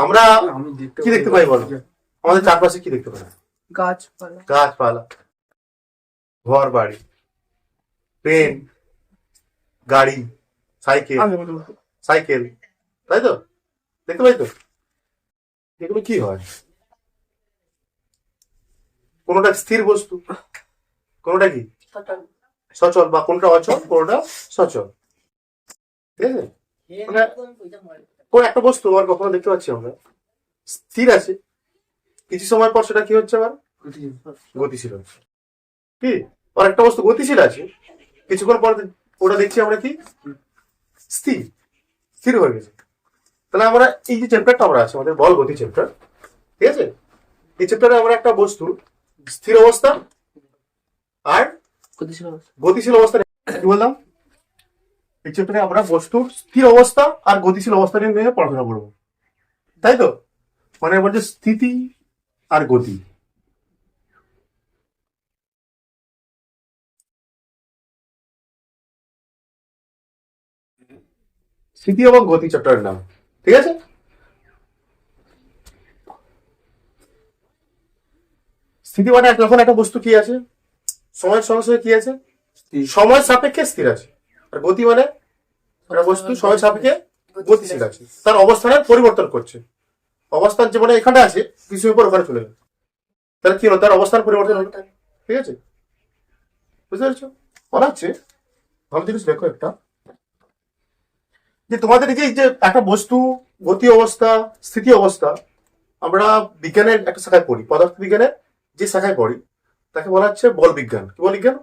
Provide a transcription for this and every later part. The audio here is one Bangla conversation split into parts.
আমরা কি দেখতে পাই বলো? আমাদের চারপাশে কি দেখতে পাই? গাছপালা, গাছপালা, ঘর বাড়ি, ট্রেন, গাড়ি, সাইকেল, সাইকেল, তাই তো? দেখতে পাই তো? এগুলো কি হয়? কোনোটা স্থির বস্তু, কোনোটা কি সচল, বা কোনটা অচল, কোনটা সচল। ঠিক আছে? মানে কোন একটা বস্তু আর কখনো দেখতে পাচ্ছি আমরা স্থির আছে, কিছু সময় পর সেটা কি হচ্ছে আবার গতিশীল হচ্ছে। কি? আর একটা বস্তু গতিশীল আছে, কিছুক্ষণ পর ওটা দেখছি আমরা কি স্থির, স্থির হয়ে গেছে। তাহলে আমরা এই যে চ্যাপ্টারটা আমরা আছে আমাদের বল গতি চ্যাপ্টার, ঠিক আছে? এই চ্যাপ্টারে আমরা একটা বস্তু স্থির অবস্থা আর গতিশীল অবস্থা কি বললাম? এই চ্যাপ্টারে আমরা বস্তুর স্থির অবস্থা আর গতিশীল অবস্থা নিয়ে পড়াশোনা করবো, তাই তো? মানে বলছে স্থিতি আর গতি। স্থিতি এবং গতি চ্যাপ্টারের নাম, ঠিক আছে? স্থিতি মানে যখন একটা বস্তু কি আছে সময়ের সঙ্গে সঙ্গে কি আছে, সময় সাপেক্ষে স্থির আছে। আর গতি মানে একটা বস্তু সময় সাপেক্ষে গতিশীল আছে, তার অবস্থানের পরিবর্তন করছে। অবস্থান যে মানে এখানে আছে, কিছু পর ওখানে চলে গেল, তাহলে কি হলো? তার অবস্থান পরিবর্তন হলো, ঠিক আছে? বুঝতে পারছো? বলা হচ্ছে ভালো জিনিস দেখো একটা, যে তোমাদের এই যে একটা বস্তু গতি অবস্থা, স্থিতি অবস্থা, আমরা বিজ্ঞানের একটা শাখায় পড়ি, পদার্থ বিজ্ঞানের যে শাখায় পড়ি তাকে বলা হচ্ছে বল বিজ্ঞান। কি বল বিজ্ঞান?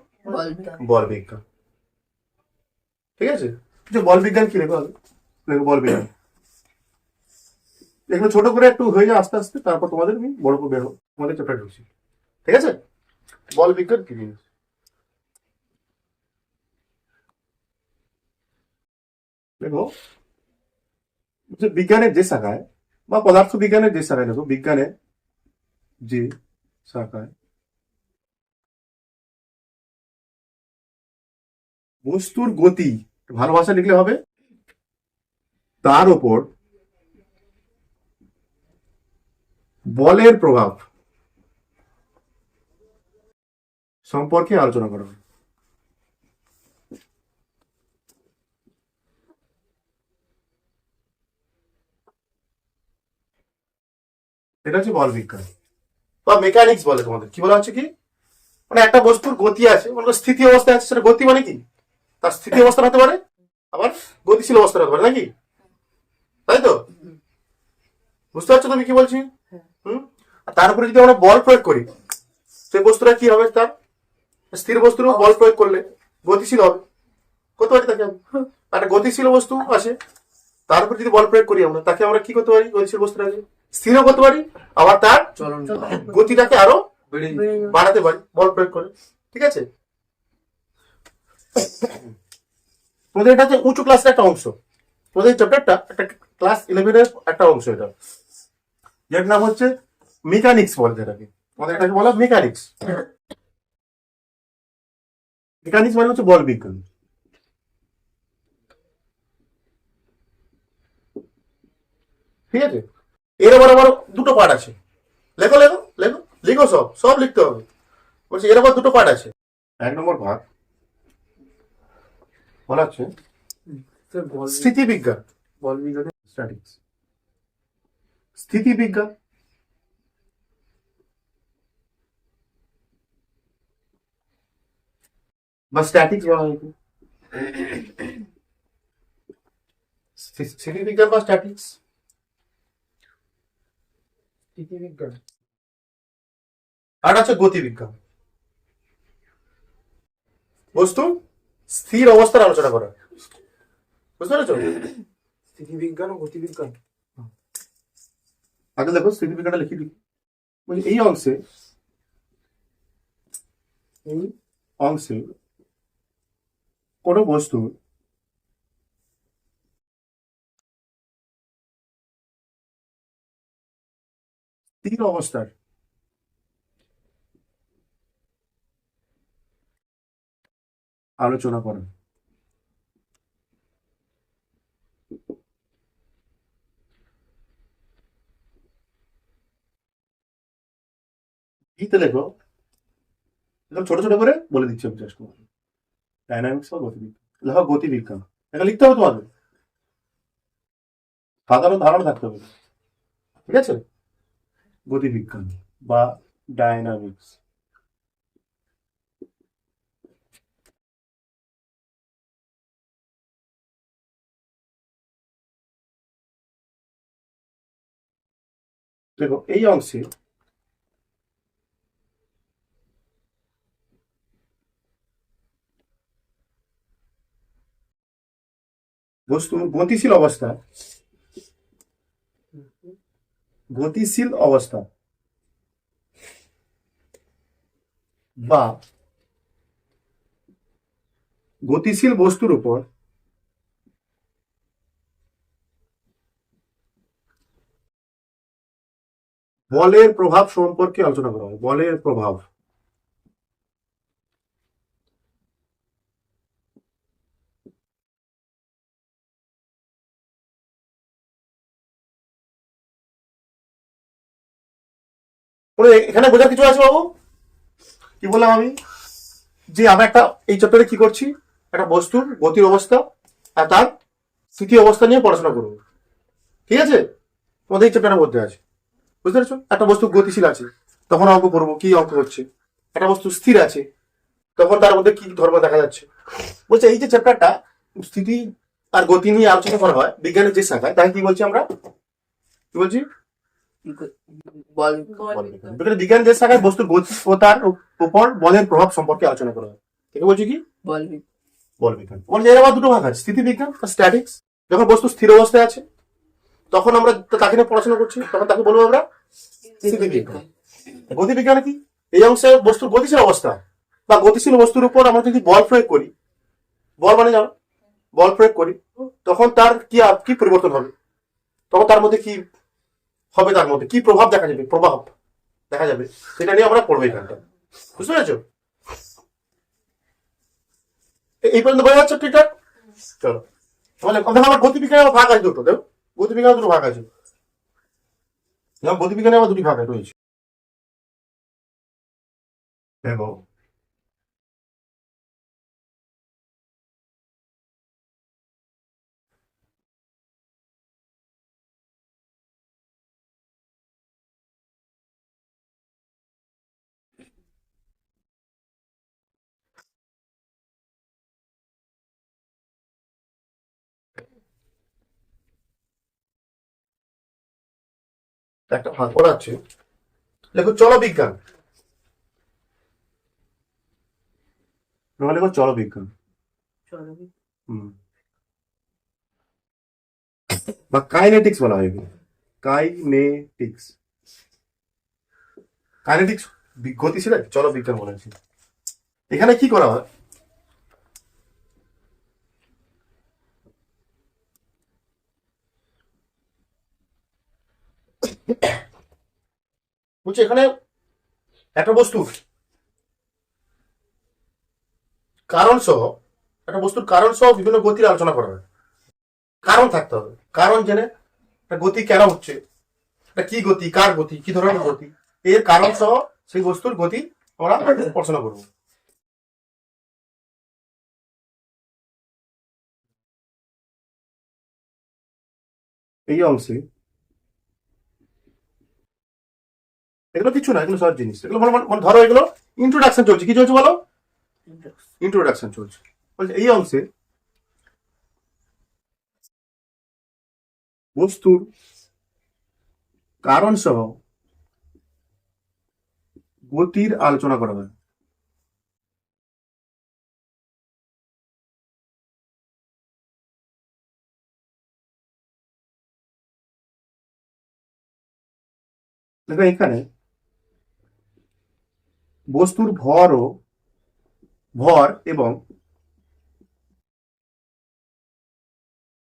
বল বিজ্ঞান, ঠিক আছে? যে বল বিজ্ঞান কি লেখো? লেখো বল বিজ্ঞান। এগুলো ছোট করে একটু হয়ে যায় আস্তে আস্তে, তারপর তোমাদের আমি বড় করে বেরো তোমাদের চ্যাপ্টার ঢুকছি, ঠিক আছে? বল বিজ্ঞান কি জিনিস দেখো, যে বিজ্ঞানের যে শাখায় বা পদার্থ বিজ্ঞানের যে শাখায়, দেখো বিজ্ঞানের যে শাখায় বস্তুর গতি, ভালো ভাষা লিখলে হবে, তার উপর বলের প্রভাব সম্পর্কে আলোচনা করা হবে। এটা হচ্ছে বল বিজ্ঞান বা মেকানিক্স বলে। তোমাদের কি বলা হচ্ছে কি, মানে একটা বস্তুর গতি আছে, মনে করো স্থিতি অবস্থায় আছে, সেটা গতি মানে কি তার স্থিতি অবস্থা হতে পারে, আবার গতিশীল অবস্থা হতে পারে, নাকি? তাই তো? বুঝতে পারছো তুমি কি বলছি? হুম। আর তার উপরে যদি আমরা বল প্রয়োগ করি, সেই বস্তুটা কি হবে? তার স্থির বস্তুর বল প্রয়োগ করলে গতিশীল হবে, করতে পারি তাকে আমি। একটা গতিশীল বস্তু আছে, তার উপর যদি বল প্রয়োগ করি আমরা, তাকে আমরা কি করতে পারি? গতিশীল বস্তুটাকে স্থিরও করতে পারি, আবার তার গতিটাকে আরো বাড়াতে পারি বল প্রয়োগ করে, ঠিক আছে? তোমাদের এটা হচ্ছে উঁচু ক্লাসের একটা অংশ, তোমাদের এই চ্যাপ্টারটা একটা ক্লাস 11-এর একটা অংশ, এটা যার নাম হচ্ছে মেকানিক্স বলে, যেটাকে তোমাদের এটাকে বলা মেকানিক্স। মেকানিক্স মানে হচ্ছে বল বিজ্ঞান, ঠিক আছে? এর আবার দুটো পার্ট আছে। লেখো লেখো লেখো, লিখো, সব সব লিখতে হবে। বলছি এর আবার দুটো পার্ট আছে। এক নম্বর ভাগ বলা হচ্ছে স্থিতিবিজ্ঞান, বল বিজ্ঞান, স্ট্যাটিক্স, স্থিতিবিজ্ঞান, বা স্ট্যাটিক্স বলা হয়। স্থিতিবিজ্ঞান বা স্ট্যাটিক্স, স্থিতিবিজ্ঞান। আর আছে গতিবিজ্ঞান, বস্তু স্থির অবস্থার আলোচনা করা। বুঝতে পেরেছো? স্থিতিবিজ্ঞান ও গতিবিজ্ঞান। আগে দেখো স্থিতিবিজ্ঞানটা লিখি দিই। এই অংশে, এই অংশে কোনো বস্তু স্থির অবস্থার আলোচনা করা। ভিতে লেখো, একদম ছোট ছোট করে বলে দিচ্ছি আমি জাস্ট তোমাকে। ডাইনামিক্স বা গতিবিজ্ঞান, লেখো গতিবিজ্ঞান, এটা লিখতে হবে তোমাদের, সাধারণ ধারণা থাকতে হবে, ঠিক আছে? গতিবিজ্ঞান বা ডাইনামিক্স। দেখো এই অংশে বস্তু গতিশীল অবস্থা, গতিশীল অবস্থা বা গতিশীল বস্তুর উপর বলের প্রভাব সম্পর্কে আলোচনা করা হয়। বলের প্রভাব, এখানে বোঝার কিছু আছে বাবু? কি বললাম আমি, যে আমরা একটা এই চ্যাপ্টারে কি করছি, একটা বস্তুর গতির অবস্থা আর তার স্থিতি অবস্থা নিয়ে পড়াশোনা করবো, ঠিক আছে? তোমাদের এই চ্যাপ্টারের মধ্যে আছে, বুঝতে পারছো? একটা বস্তু গতিশীল আছে, তখন অঙ্ক করবো কি অঙ্ক হচ্ছে। একটা বস্তু স্থির আছে, তখন তার মধ্যে কি ধর্ম দেখা যাচ্ছে। বলছে এই যে চ্যাপ্টারটা স্থিতি আর গতি নিয়ে আলোচনা করা হয় বিজ্ঞানের যে শাখায়, তাই কি বলছি আমরা, কি বলছি? বিজ্ঞান যে শাখায় বস্তুর গতি ও তার উপর বলের প্রভাব সম্পর্কে আলোচনা করা হয়, একে বলছি কি? বল বিজ্ঞান। বলছে এর আবার দুটো ভাগ আছে, স্থিতি বিজ্ঞান আর স্ট্যাটিক্স। যখন বস্তু স্থির অবস্থায় আছে তখন আমরা তাকে নিয়ে পড়াশোনা করছি, তখন তাকে বলবো আমরা স্থিতি বিজ্ঞান। গতি বিজ্ঞান কি? এই অংশে বস্তুর গতিশীল অবস্থা বা গতিশীল বস্তুর উপর আমরা যদি বল প্রয়োগ করি, বল মানে জানো, বল প্রয়োগ করি, তখন তার কি কি পরিবর্তন হবে, তখন তার মধ্যে কি হবে, তার মধ্যে কি প্রভাব দেখা যাবে, প্রভাব দেখা যাবে, সেটা নিয়ে আমরা পড়বো এখানটা। বুঝতে পেরেছো? এই পর্যন্ত বোঝা যাচ্ছে ঠিকঠাক? চলো তাহলে আমার গতিবিজ্ঞানে ভাগ আছে দুটো, দেখো গতিবিজ্ঞানে দুটো ভাগ আছে, গতিবিজ্ঞানে আমার দুটি ভাগ রয়েছে। দেখো একটা ভাগ করা আছে, দেখো চলো বিজ্ঞান, লেখো চলো বিজ্ঞান, হুম, বা কাইনেটিক্স বলা হয় এগুলো, কাইনেটিক্স। কাইনেটিক্স গতিশীল, চলো বিজ্ঞান বলেছি। এখানে কি করা হয়, বলছি এখানে একটা বস্তুর কারণ সহ, একটা বস্তুর কারণ সহ বিভিন্ন গতির আলোচনা করা হয়। কারণ থাকতে হবে, কারণ জেনে একটা গতি কেন হচ্ছে, এটা কি গতি, কার গতি, কি ধরনের গতি, এর কারণ সহ সেই বস্তুর গতি আমরা পড়াশোনা করবো। এই অংশে এগুলো কিছু না, এগুলো সব জিনিস, এগুলো ধরো এগুলো ইন্ট্রোডাকশন চলছে, কি চলছে বলো? ইন্ট্রোডাকশন চলছে। বলছে এই অংশে বস্তুর কারণ সহ গতির আলোচনা করা হয়। দেখো এখানে বস্তুর ভর এবং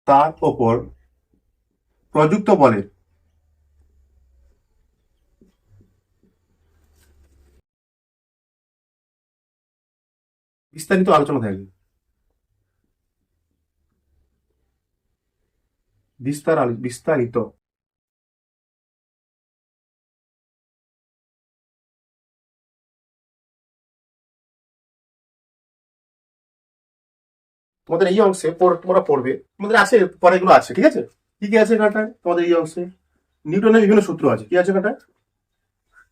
তার ওপর প্রযুক্ত বলের বিস্তারিত আলোচনা থাকবে। বিস্তারিত তোমাদের এই অংশে তোমরা পড়বে, তোমাদের আছে পরে এগুলো আছে, ঠিক আছে? কি কি আছে এখানটায় তোমাদের এই অংশে? নিউটনের বিভিন্ন সূত্র আছে। কি আছে এখানটায়?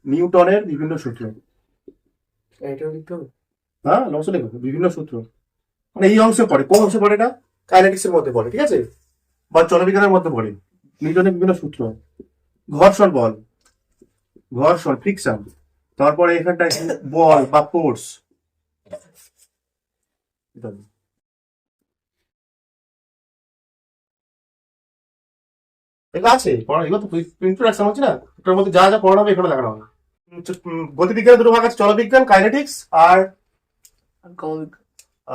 নিউটনের বিভিন্ন সূত্র। এটাও লিখতে হবে। হ্যাঁ, অবশ্যই দেখো বিভিন্ন সূত্র। মানে এই অংশে পড়ে। কোন অংশে পড়ে এটা? কাইনেটিক্স এর মধ্যে পড়ে, ঠিক আছে? বা চলবিজ্ঞানের মধ্যে পড়ে। নিউটনের বিভিন্ন সূত্র, ঘর্ষণ বল, ঘর্ষণ ফ্রিকশন, তারপরে এখানটায় বল বা ফোর্স। এগুলো আছে এগুলো তো ইন্ট্রোডাকশন হচ্ছে না, ওটার মধ্যে যা যা পড়ানো হবে এখানে দেখানো হবে। গতিবিজ্ঞানের দুটো ভাগ আছে, চলবিজ্ঞান কাইনেটিক্স আর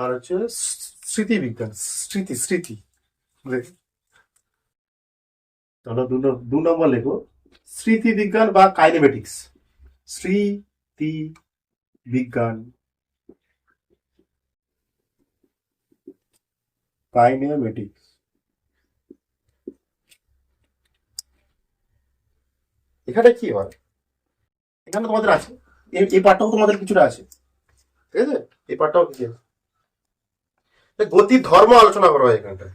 আর হচ্ছে স্মৃতিবিজ্ঞান, স্মৃতি স্মৃতি। তাহলে দু নম্বর লেখো স্মৃতি বিজ্ঞান বা কাইনেমেটিক্স। স্মৃতি বিজ্ঞান, কাইনেমেটিক্স। এখানে কি হয়? এখানে তোমাদের আছে, এই পার্টটাও তোমাদের কিছুটা আছে, ঠিক আছে? এই পার্টটাও কি আছে? গতির ধর্ম আলোচনা করা হয় এখানটায়।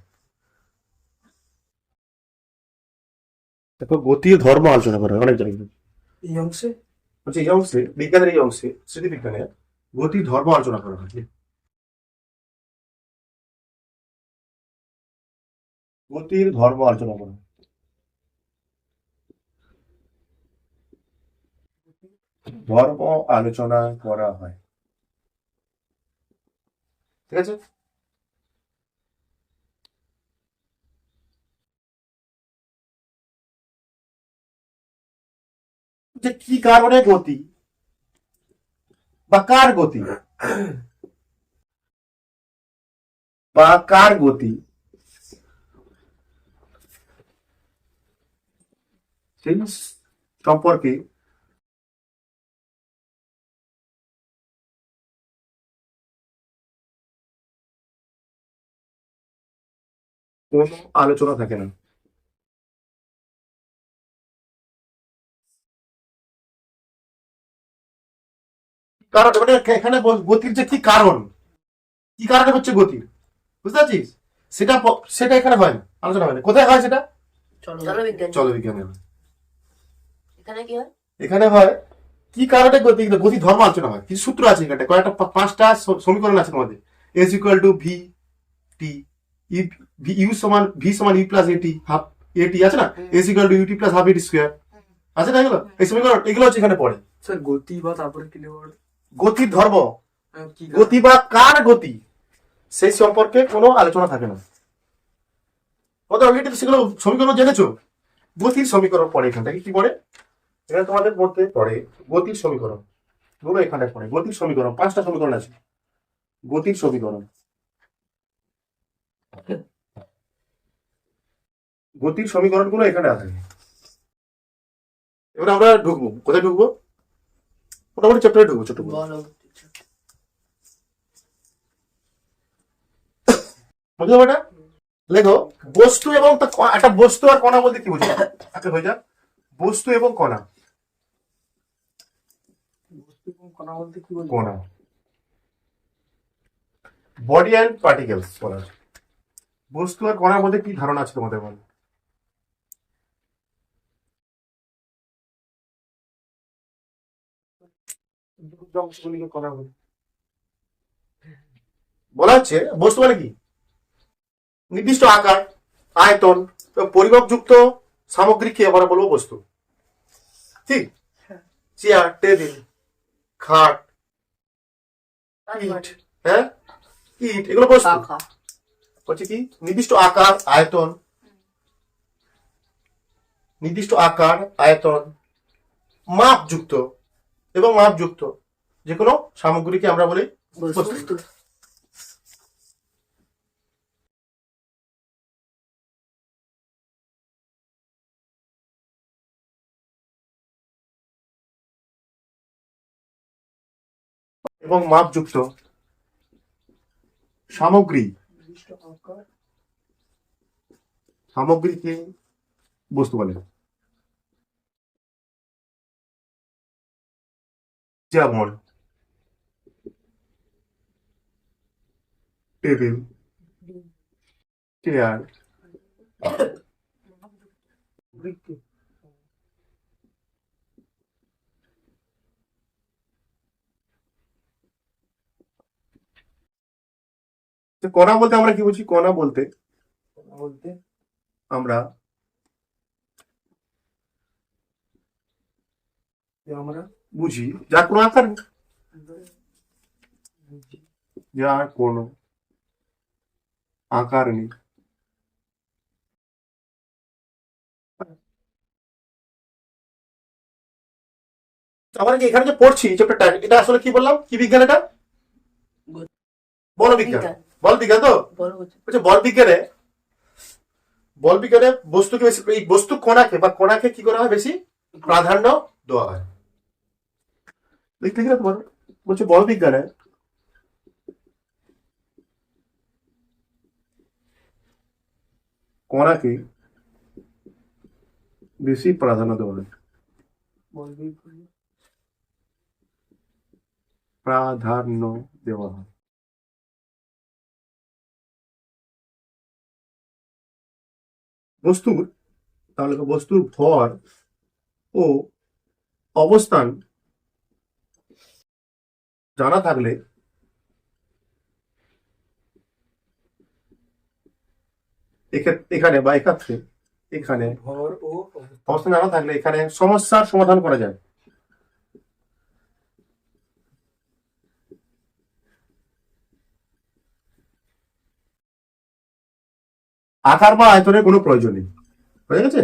দেখো গতির ধর্ম আলোচনা করা হয় অনেক জায়গায়। এই অংশে হচ্ছে এই অংশে, বিজ্ঞানের এই অংশে, স্মৃতি বিজ্ঞানে গতির ধর্ম আলোচনা করা হয়। গতির ধর্ম আলোচনা করা হয়। ধর্ম আলোচনা করা হয়, ঠিক আছে? যে কি কারণে গতি বা কার গতি বা কার গতি, সেই সম্পর্কে কোনো আলোচনা থাকে না। কারণ মানে এখানে গতির যে কি কারণ, কি কারণে হচ্ছে গতির, বুঝতে পারছিস? সেটা সেটা এখানে হয় না, আলোচনা হয় না। কোথায় হয় সেটা? চলবিজ্ঞানে হয়। এখানে কি হয়? এখানে হয় কি কারণে গতি, গতি ধর্ম আলোচনা হয়। কিছু সূত্র আছে এখানে, কয়েকটা পাঁচটা সমীকরণ আছে তোমাদের। S equal to V T, U সমান ভি সমান U plus A T half A T আছে না, S equal to U T plus half A T square আছে না, এগুলো এই সমীকরণ, এগুলো হচ্ছে এখানে পড়ে। স্যার গতি বা তারপরে কি লিখব? গতির ধর্ম, কি গতি বা কার গতি, সেই সম্পর্কে কোনো আলোচনা থাকে না। অলরেডি সেগুলো সমীকরণ জেনেছো। গতির সমীকরণ পড়ে এখানটাকে, কি পড়ে এখানে তোমাদের মধ্যে পড়ে গতির সমীকরণ গুলো, এখানে পড়ে গতির সমীকরণ। পাঁচটা সমীকরণ আছে গতির সমীকরণ। গতির সমীকরণ গুলো এখানে আছে। এবার আমরা ঢুকবো, কোথায় ঢুকবো? মোটামুটি চ্যাপ্টারে ঢুকবো, ছোট বুঝলো এটা? লেখো বস্তু এবং একটা বস্তু আর কণা বলতে কি বুঝো? আচ্ছা হয়ে যাক, বস্তু এবং কণা। কণা বলতে কি বলি? কণা, বডি অ্যান্ড পার্টিকেলস বলা হয়। বস্তু আর কণার মধ্যে কি ধারণা আছে তোমাদের বলো? বলা হচ্ছে বস্তু মানে কি? নির্দিষ্ট আকার, আয়তন, পরিমাপযুক্ত সামগ্রীকে আমরা বলবো বস্তু, ঠিক? চেয়ার, টেবিল, খাট, ইট, হ্যাঁ ইট, এগুলো বস্তু। হচ্ছে কি নির্দিষ্ট আকার, আয়তন, নির্দিষ্ট আকার, আয়তন, মাপযুক্ত এবং মাপযুক্ত যে কোনো সামগ্রীকে আমরা বলি বস্তু। এবং মাপযুক্ত সামগ্রী, সামগ্রীকে বস্তু বলে। যেমন টেবিল, চেয়ার, বৃক্ষ। কণা বলতে আমরা কি বুঝি? কণা বলতে কণা বলতে আমরা যে আমরা বুঝি যার কোনো আকার নেই, যার কোনো আকার নেই। আমরা যে এখানে যে পড়ছি চ্যাপ্টারটা, এটা আসলে কি বললাম? কি বিজ্ঞান এটা? বল বিজ্ঞান। বল বিজ্ঞান তো বড় হচ্ছে। বলছে বল বিজ্ঞানে বস্তুকে বেশি, এই বস্তু কণাকে বা কণাকে কি করা হয়? বেশি প্রাধান্য দেওয়া হয়। লিখতে গেলে তোমার বলছে বল বিজ্ঞানে কণাকে বেশি প্রাধান্য দেওয়া হয়। বলবি প্রাধান্য দেওয়া হয়। বস্তুর, তাহলে বস্তুর ভর ও অবস্থান জানা থাকলে এখানে বা এক্ষেত্রে এখানে ভর ও অবস্থান জানা থাকলে এখানে সমস্যার সমাধান করা যায়। আকার বা আয়তনের কোনো প্রয়োজন নেই। হয়ে গেছে?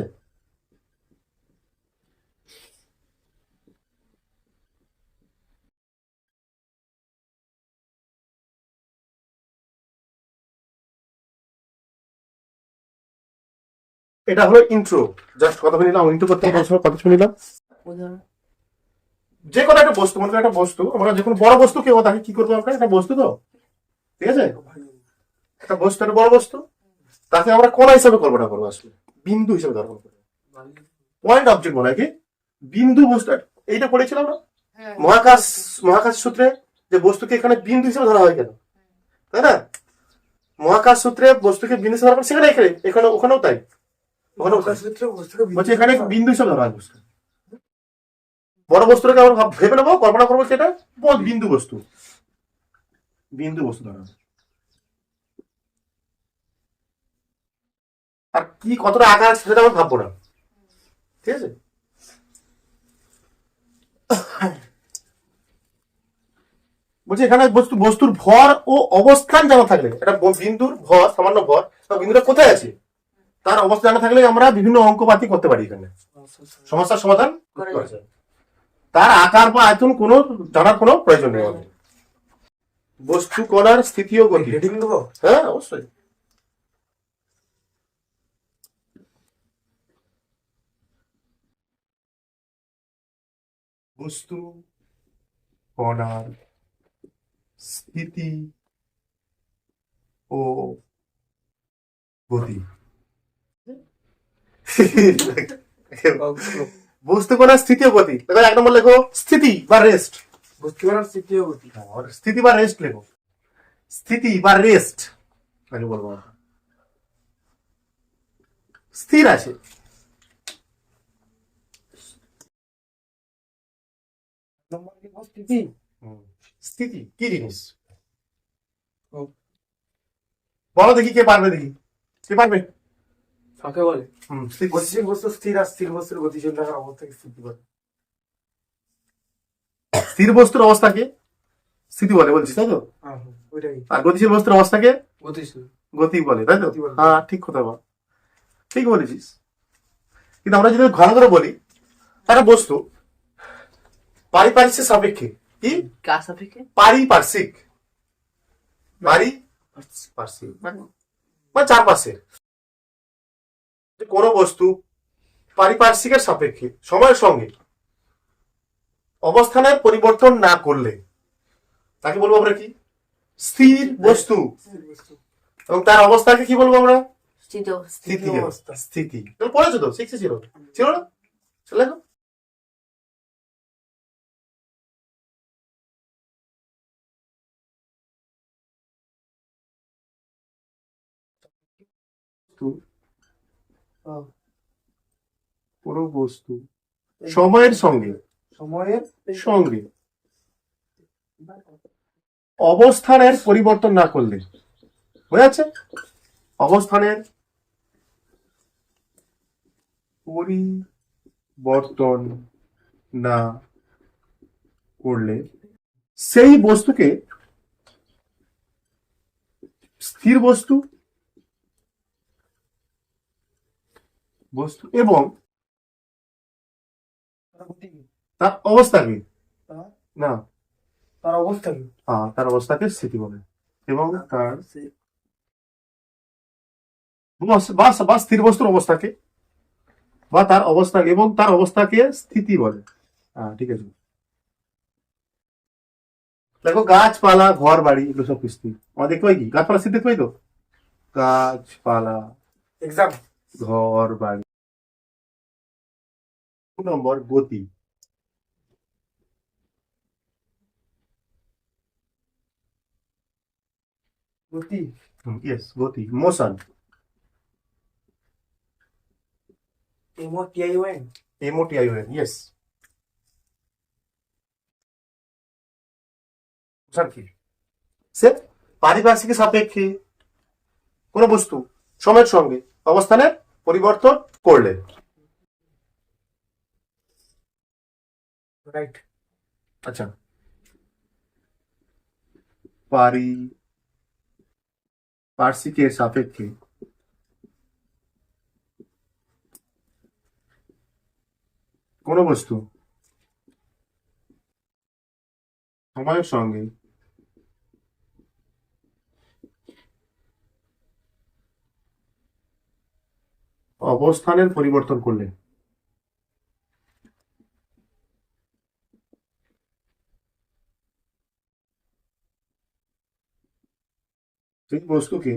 এটা হলো ইন্ট্রো, জাস্ট কথা শুনে নিলাম। ইন্ট্রো করতে কথা শুনে নিলাম। উদাহরণ। যে কোনো একটা বস্তু, মনে করি একটা বস্তু, আমরা যে কোনো বড় বস্তু কেউ তাকে কি করবো? আমরা একটা বস্তু তো, ঠিক আছে, একটা বস্তু, একটা বড় বস্তু, তাকে আমরা কণা হিসাবে কল্পনা করবো, আসলে বিন্দু হিসাবে ধারণ করবো। পয়েন্ট অবজেক্ট বলা হয় কি? বিন্দু বস্তু। এইটা পড়েছিলাম না মহাকাশ সূত্রে, যে বস্তুকে এখানে বিন্দু হিসেবে ধরা হয় কেন, তাই না? মহাকাশ সূত্রে বস্তুকে বিন্দু হিসেবে ধরা হয়, সেখানে এখানে ওখানেও তাই। বলছে এখানে বিন্দু হিসেবে ধরা হয় বস্তু। বড় বস্তুটাকে আমরা ভেবে নেবো, কল্পনা করবো সেটা বিন্দু বস্তু, বিন্দু বস্তু ধরা হয়। আর কি কতটা আকার আছে সেটা আমরা ভাববো না, ঠিক আছে? বলছি এখানে বস্তুর ভর ও অবস্থান জানা থাকলে, এটা বিন্দুর ভর, সামান্য ভর, বিন্দুটা কোথায় আছে তার অবস্থা জানা থাকলে আমরা বিভিন্ন অঙ্কপাতি করতে পারি, এখানে সমস্যার সমাধান করতে পারি। তার আকার বা আয়তন কোনো জানার কোনো প্রয়োজন নেই আমাদের। বস্তু কণার স্থিতি ও গতি। হেডিং দেবো? হ্যাঁ, অবশ্যই। বস্তু কণার স্থিতি ও গতি। বস্তু কণার স্থিতি ও গতি, এবার 1 নম্বর লেখো স্থিতি বা রেস্ট। বস্তু করার স্থিতি ও গতি। স্থিতি বা রেস্ট লেখো। স্থিতি বা রেস্ট আমি বলবো স্থির আছে। স্থিতি। স্থিতি কি জিনিস ও। বলো দেখি, কে পারবে? দেখি কে পারবে। কাকে বলে? স্থিতি। গতিশীল বস্তু স্থির, আর স্থির বস্তুর গতিশীল থাকার অবস্থাকে স্থিতি বলে। স্থির বস্তুর অবস্থাকে স্থিতি বলে, বলছিস তাই তো? ওইটাই আর গতিশীল বস্তুর অবস্থাকে গতিশীল গতি বলে, তাই তো? গতি বলে। হ্যাঁ, ঠিক কথা বল, ঠিক বলেছিস। কিন্তু আমরা যদি ঘন করে বলি, একটা বস্তু পারিপার্শ্বিক সাপেক্ষে, কি কার সাপেক্ষে? পারিপার্শ্বিক, পারিপার্শ্বিক মানে চারপাশে কোন বস্তু পারিপার্শ্বিকের সাপেক্ষে সময়ের সঙ্গে অবস্থানের পরিবর্তন না করলে তাকে বলবো আমরা কি? স্থির বস্তু। এবং তার অবস্থাকে কি বলবো আমরা? স্থিতি অবস্থা। স্থিতি পড়েছো তো, শিখেছিল ছিল না? লেখো। বস্তু কোনো বস্তু সময়ের সঙ্গে সময়ের সঙ্গে অবস্থানের পরিবর্তন না করলে, বোঝা যাচ্ছে? অবস্থানের পরিবর্তন না করলে সেই বস্তুকে স্থির বস্তু বস্তু এবং তার অবস্থাকে না তার অবস্থা কি? তার অবস্থাকে স্থিতি বলে এবং তার বা স্থির বস্তুর অবস্থাকে বা তার অবস্থাকে এবং তার অবস্থাকে স্থিতি বলে। ঠিক আছে, দেখো গাছপালা ঘর বাড়ি এগুলো সব স্থির। আমরা দেখতে পাই কি গাছপালা স্থির দেখতে পাই তো, গাছপালা এক্সাম ঘর বাড়ি। 2 নম্বর গতি। গতি ইয়েস, গতি, motion. MOTION MOTION, yes. Motion কি? সে পারিপার্শ্বিক সাপেক্ষে কোন বস্তু সময়ের সঙ্গে অবস্থানের পরিবর্তন করলে। রাইট। আচ্ছা, পার্শ্বিকের সাপেক্ষে কোন বস্তু সময়ের সঙ্গে অবস্থানের পরিবর্তন করলে সেই বস্তুকে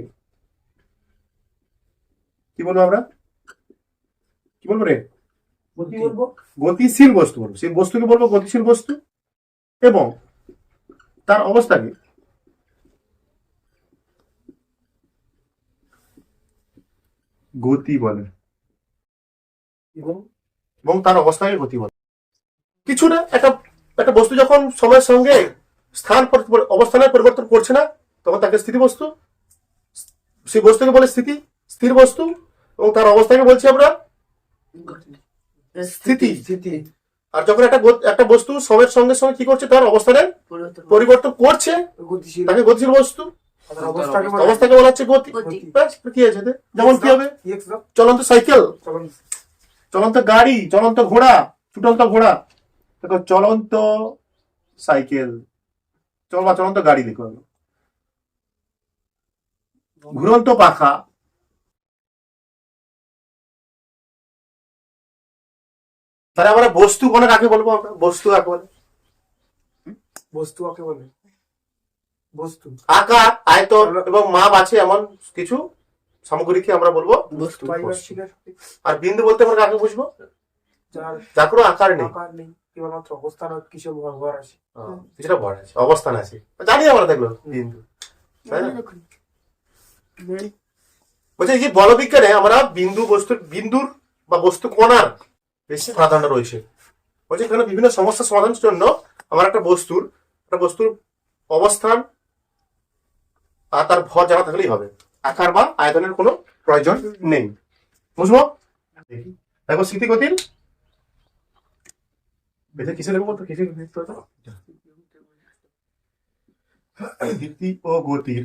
কি বলবো আমরা? কি বলবো রে? গতি বলবো। গতিশীল বস্তু বলবো। সেই বস্তুকে বলবো গতিশীল বস্তু এবং তার অবস্থাকে গতি বলে এবং এবং তার অবস্থাকে গতি বলে। কিছু না, একটা একটা বস্তু যখন সময়ের সঙ্গে অবস্থানের পরিবর্তন করছে না, তখন তাকে স্থিতি বস্তু, সেই বস্তুকে বলে স্থির বস্তু এবং তার অবস্থাকে বলছি আমরা স্থিতি। স্থিতি। আর যখন একটা বস্তু সময়ের সঙ্গে সঙ্গে কি করছে, তার অবস্থানের পরিবর্তন করছে, গতিশীল। তাকে গতিশীল বস্তু। তার অবস্থাকে অবস্থাকে বলা হচ্ছে গতি। ব্যাস, কি আছে এতে? যেমন কি হবে? চলন্ত সাইকেল, চলন্ত গাড়ি, চলন্ত ঘোড়া, ছুটন্ত ঘোড়া। দেখো চলন্ত সাইকেল, চলন্ত গাড়ি, দেখো ঘুরন্ত পাখা। তাহলে আমরা বস্তু কোনে কাকে বলবো? আমরা বস্তু কাকে বলে? বস্তু কাকে বলে? বস্তু আকার, আয়তন এবং মাপ আছে এমন কিছু সামগ্রীকে আমরা বলবো বস্তু। আর বিন্দু বলতে আমরা কাকে বুঝবো? যার কোনো আকার নেই, কেবলমাত্র অবস্থান কিছু ভর আছে, কিছুটা ভর আছে, অবস্থান আছে, জানি আমরা দেখলো বিন্দু, তাই না? বলছে এই যে বলবিজ্ঞানে আমরা বিন্দুর বা বস্তু কণার বেশি প্রাধান্য রয়েছে। বলছে এখানে বিভিন্ন সমস্যা সমাধানের জন্য আমার একটা বস্তুর অবস্থান আর তার ভর জানা থাকলেই হবে, আকার বা আয়তনের কোনো প্রয়োজন নেই। বুঝবো? দেখো স্থিতিগতির কিসে লেখো বলতো? কিসে স্থিতি ও গতির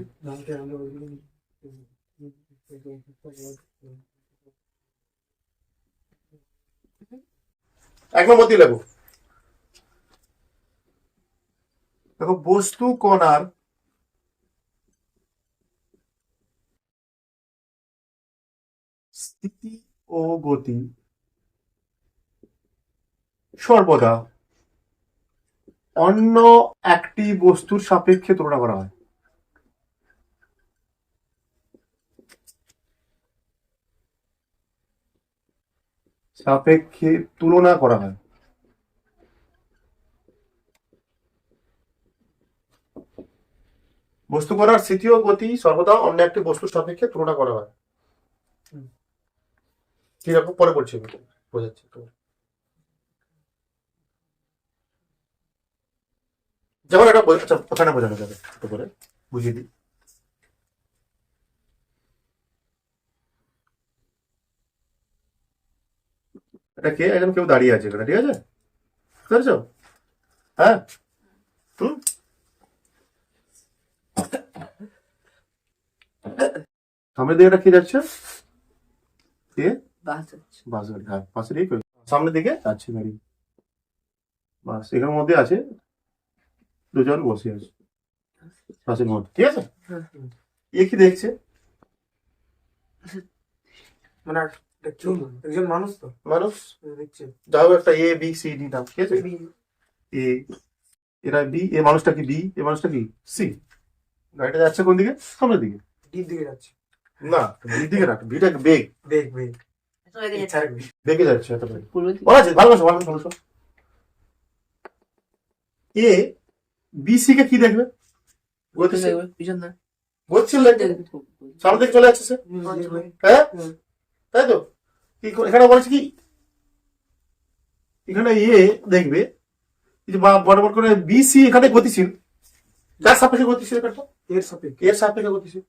এক নম্বর দিয়ে লেখো। দেখো বস্তু কণার স্থিতি ও গতি সর্বদা অন্য একটি বস্তুর সাপেক্ষে তুলনা করা হয়। সাপেক্ষে তুলনা করা হয়। বস্তু কণার স্থিতি ও গতি সর্বদা অন্য একটি বস্তুর সাপেক্ষে তুলনা করা হয়। কিরকম পরে বলছি আমি, বোঝাচ্ছি তো। যেমন একটা আচ্ছা কথাটা বোঝানো যাবে ছোট করে বুঝিয়ে দিই। এটা কে, একজন কেউ দাঁড়িয়ে আছে এখানে, ঠিক আছে, বুঝতে পেরেছো? হ্যাঁ, হুম, সামনের দিকে এটা কি যাচ্ছে, কে, বাস হচ্ছে। বাস গাড়ি, হ্যাঁ পাশে দিকে সামনের দিকে যাচ্ছে গাড়ি, বাস এখানের মধ্যে আছে দুজন বসে আছে বাসের মধ্যে, ঠিক আছে। এ কি দেখছে, মানে এটা কি? একজন মানুষ তো মানুষ, দেখছে। যাও একটা এ বি সি ডি নাম, ঠিক আছে, এ, এরা বি, এ মানুষটা কি বি, এ মানুষটা কি সি। গাড়িটা যাচ্ছে কোন দিকে, সামনের দিকে, ডিপ দিকে যাচ্ছে। না বির দিকে না, বিটা বেগ, বেগ বেগ এত বেগে যাচ্ছে। ছাড়বে। বেগে যাচ্ছে এত বেগ। পূর্ব দিকে। বলা আছে ভালোবাসো ভালোবাসো। এ বি সি কে কি দেখবে, গতিশীল, পিছন না। গতিশীল দেখবে, সামনের দিকে চলে যাচ্ছে সে, হ্যাঁ তাই তো। এখানে বলেছে কি, এখানে এ দেখবে এই যে বরাবর করে বি সি এখানে গতিশীল, যার সাপেক্ষে গতিশীল, এর সাপেক্ষে এর সাপেক্ষে গতিশীল,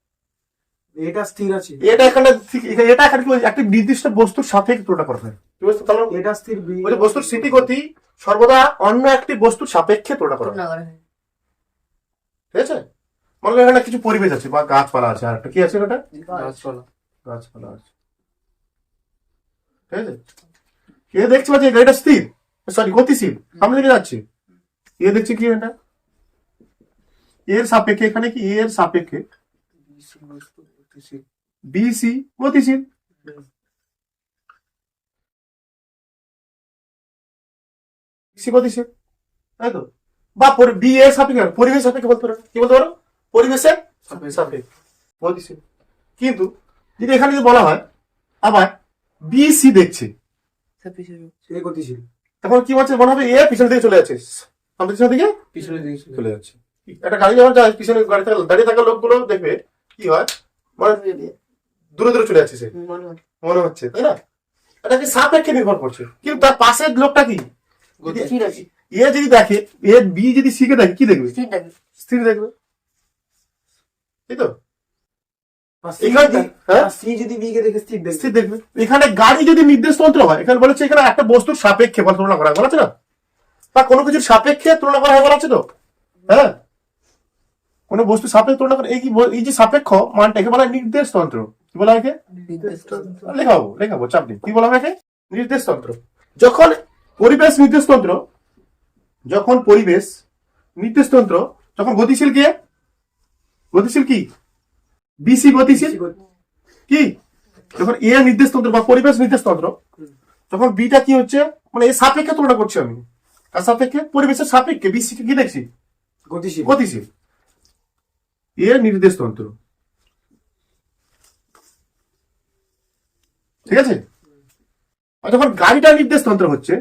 এটা স্থির আছে। এটা এখানে এটা এখানে কি বলছে, একটি নির্দিষ্ট বস্তুর সাপেক্ষে তুলনা করা হয়, কি বলছে তাহলে এটা স্থির ওই যে বস্তুর স্থিতি গতি সর্বদা অন্য একটি বস্তুর সাপেক্ষে তুলনা করা হয়, তুলনা করা হয়। ঠিক আছে। মনে করেন এখানে কিছু পরিবেশ আছে বা গাছপালা আছে, আর একটা কি আছে ওটা, গাছপালা। গাছপালা আছে, ঠিক আছে। এ দেখছে পাচ্ছে গাড়িটা স্থির, সরি গতিশীল, সামনে দিকে যাচ্ছে, এ দেখছে কি এটা এর সাপেক্ষে, এখানে কি এর সাপেক্ষে বিসি গতিশীল, বিসি গতিশীল, তাই তো। বা বি এর সাপেক্ষে, পরিবেশ সাপেক্ষে বলতে পারো, কি বলতে পারো, পরিবেশের সাপেক্ষে গতিশীল। কিন্তু যদি এখানে যদি বলা হয় আবার বিসি দেখছে, এ গতিশীল। তখন কি বলছে, মনে হবে এ পিছনের দিকে চলে যাচ্ছে, আমাদের পিছনের দিকে পিছনের দিকে চলে যাচ্ছে। একটা গাড়ি যখন যায় পিছনে গাড়ি থাকা দাঁড়িয়ে থাকা লোকগুলো দেখবে কি হয়, মানে দূরে দূরে চলে যাচ্ছে সে, মনে হয়। মনে হচ্ছে, তাই না। এটা কি সাপেক্ষে নির্ভর করছে, কিন্তু তার পাশের লোকটা কি, স্থির আছে। এ যদি দেখে, এ বি যদি সি কে দেখে কি দেখবে, স্থির থাকে। স্থির দেখবে, তাই তো। এখানে হ্যাঁ সি যদি বি কে দেখে স্থির দেখবে। স্থির দেখবে। এখানে গাড়ি যদি নির্দেশ তন্ত্র হয়, এখানে বলেছে এখানে একটা বস্তুর সাপেক্ষে বা তুলনা করা হয়, বলা আছে না, বা কোনো কিছুর সাপেক্ষে তুলনা করা হয়, বলা আছে তো, হ্যাঁ। কোনো বস্তু সাপেক্ষে তুলনা করে, এই যে সাপেক্ষ মানটা একে বলা হয় নির্দেশ তন্ত্র, কি বলা হয় একে, লেখাবো চাপ নেই, কি বলা হয় একে, নির্দেশ তন্ত্র। যখন পরিবেশ নির্দেশ তন্ত্র, যখন পরিবেশ নির্দেশ তন্ত্র, যখন গতিশীল কে, গতিশীল কি বিসি গতিশীল কি, যখন এ নির্দেশ তন্ত্র বা পরিবেশ নির্দেশ তন্ত্র, যখন বিটা কি হচ্ছে, মানে এর সাপেক্ষে তুলনা করছি আমি, তার সাপেক্ষে পরিবেশের সাপেক্ষে বিসি কি দেখছি, গতিশীল। গতিশীল, এর নির্দেশ তন্ত্র, ঠিক আছে। আর যখন গাড়িটা নির্দেশ তন্ত্র হচ্ছে,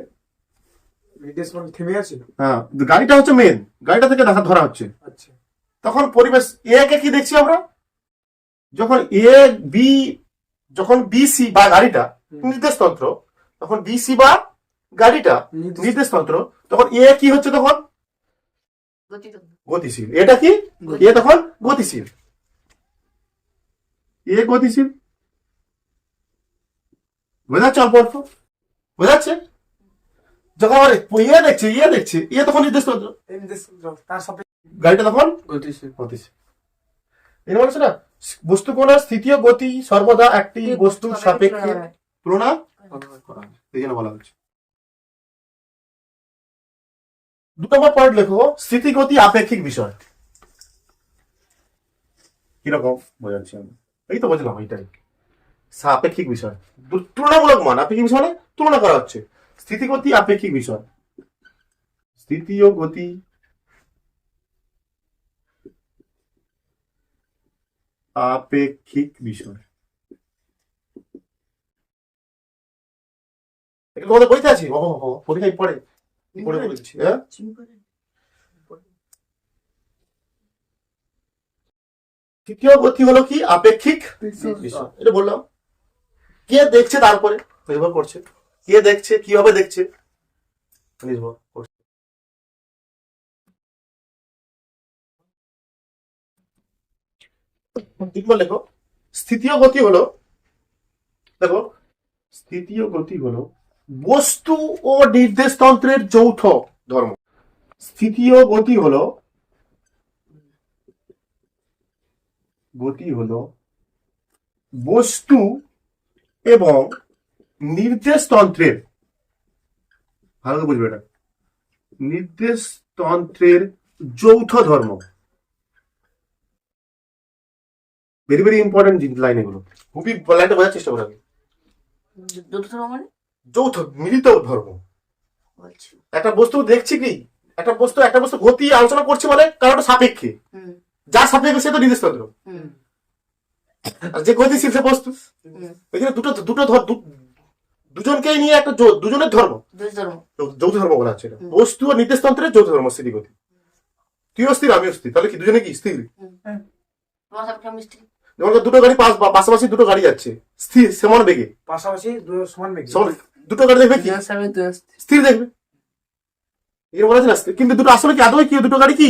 নির্দেশ মানে থেমে আছে। হ্যাঁ গাড়িটা হচ্ছে মেন, গাড়িটা থেকে ধরা হচ্ছে, আচ্ছা। তখন পরিবেশ এ কে কি দেখছি আমরা, যখন এ বি, যখন বিসি বা গাড়িটা নির্দেশ তন্ত্র, তখন বিসি বা গাড়িটা নির্দেশ তন্ত্র, তখন এ কি হচ্ছে, তখন গতিশীল, এটা কি এ তখন গতিশীল, এ গতিশীল, বোঝাচ্ছে অল্প অল্প, বোঝাচ্ছে। যখন আমার ইয়ে দেখছে এ তখন নির্দেশ তন্ত্র, এই নির্দেশ তার সাপেক্ষে গাড়িটা তখন গতিশীল। গতিশীল। এটা বলছে না, বস্তু কোন স্থিতি ও গতি সর্বদা একটি বস্তুর সাপেক্ষে তুলনা করা হয়, এই জন্য বলা হচ্ছে। 2 নম্বর পয়েন্ট লেখো, স্থিতি গতি আপেক্ষিক বিষয়। কিরকম বোঝাচ্ছি আমি, এই তো বুঝলাম, এইটাই সাপেক্ষিক বিষয়, তুলনামূলক মান, আপেক্ষিক বিষয় মানে তুলনা করা হচ্ছে, স্থিতি গতি আপেক্ষিক বিষয়, স্থিতি ও গতি আপেক্ষিক বিষয়। তোমাদের বইতে আছে, পরীক্ষায় পড়ে পড়ে বলেছি, হ্যাঁ। তৃতীয় গতি হলো কি আপেক্ষিক বিষয়, এটা বললাম। কে দেখছে তারপরে নির্ভর করছে, কে দেখছে কিভাবে দেখছে নির্ভর করছে। লেখো স্থিতীয় গতি হলো, দেখো স্থিতীয় গতি হলো বস্তু ও নির্দেশতন্ত্রের যৌথ ধর্ম। স্থিতীয় গতি হলো বস্তু এবং নির্দেশতন্ত্রের, ভালো করে বুঝবে এটা, নির্দেশতন্ত্রের যৌথ ধর্ম। ভেরি ভেরি ইম্পর্টেন্ট লাইন এগুলো, খুবই লাইনটা বোঝার চেষ্টা করবে। যৌথ ধর্ম মানে যৌথ মিলিত ধর্ম। বলছি একটা বস্তু দেখছি কি, একটা বস্তু গতি আলোচনা করছে মানে কারোটা সাপেক্ষে, হুম যার সাপেক্ষে সে তো নির্দেশতন্ত্র, হুম আর যে গতিশীল সে বস্তু। হুম এখানে দুজনকেই নিয়ে একটা দুজনের ধর্ম, যৌথ ধর্ম যৌথ ধর্ম বলা হচ্ছে এটা। বস্তু আর নির্দেশতন্ত্রের যৌথ ধর্ম স্থিতি গতি। তুইও স্থির আমিও স্থির, তাহলে কি দুজনে কি স্থির? তোমার সাপেক্ষে আমি স্থির। যেমন দুটো গাড়ি পাশাপাশি দুটো গাড়ি যাচ্ছে স্থির সমান বেগে, পাশাপাশি সমান বেগে। দুটো গাড়ি দেখবে কি স্থির দেখবে, এর বলা যায় না স্থির। কিন্তু দুটো আসলে কি আদৌ কি দুটো গাড়ি কি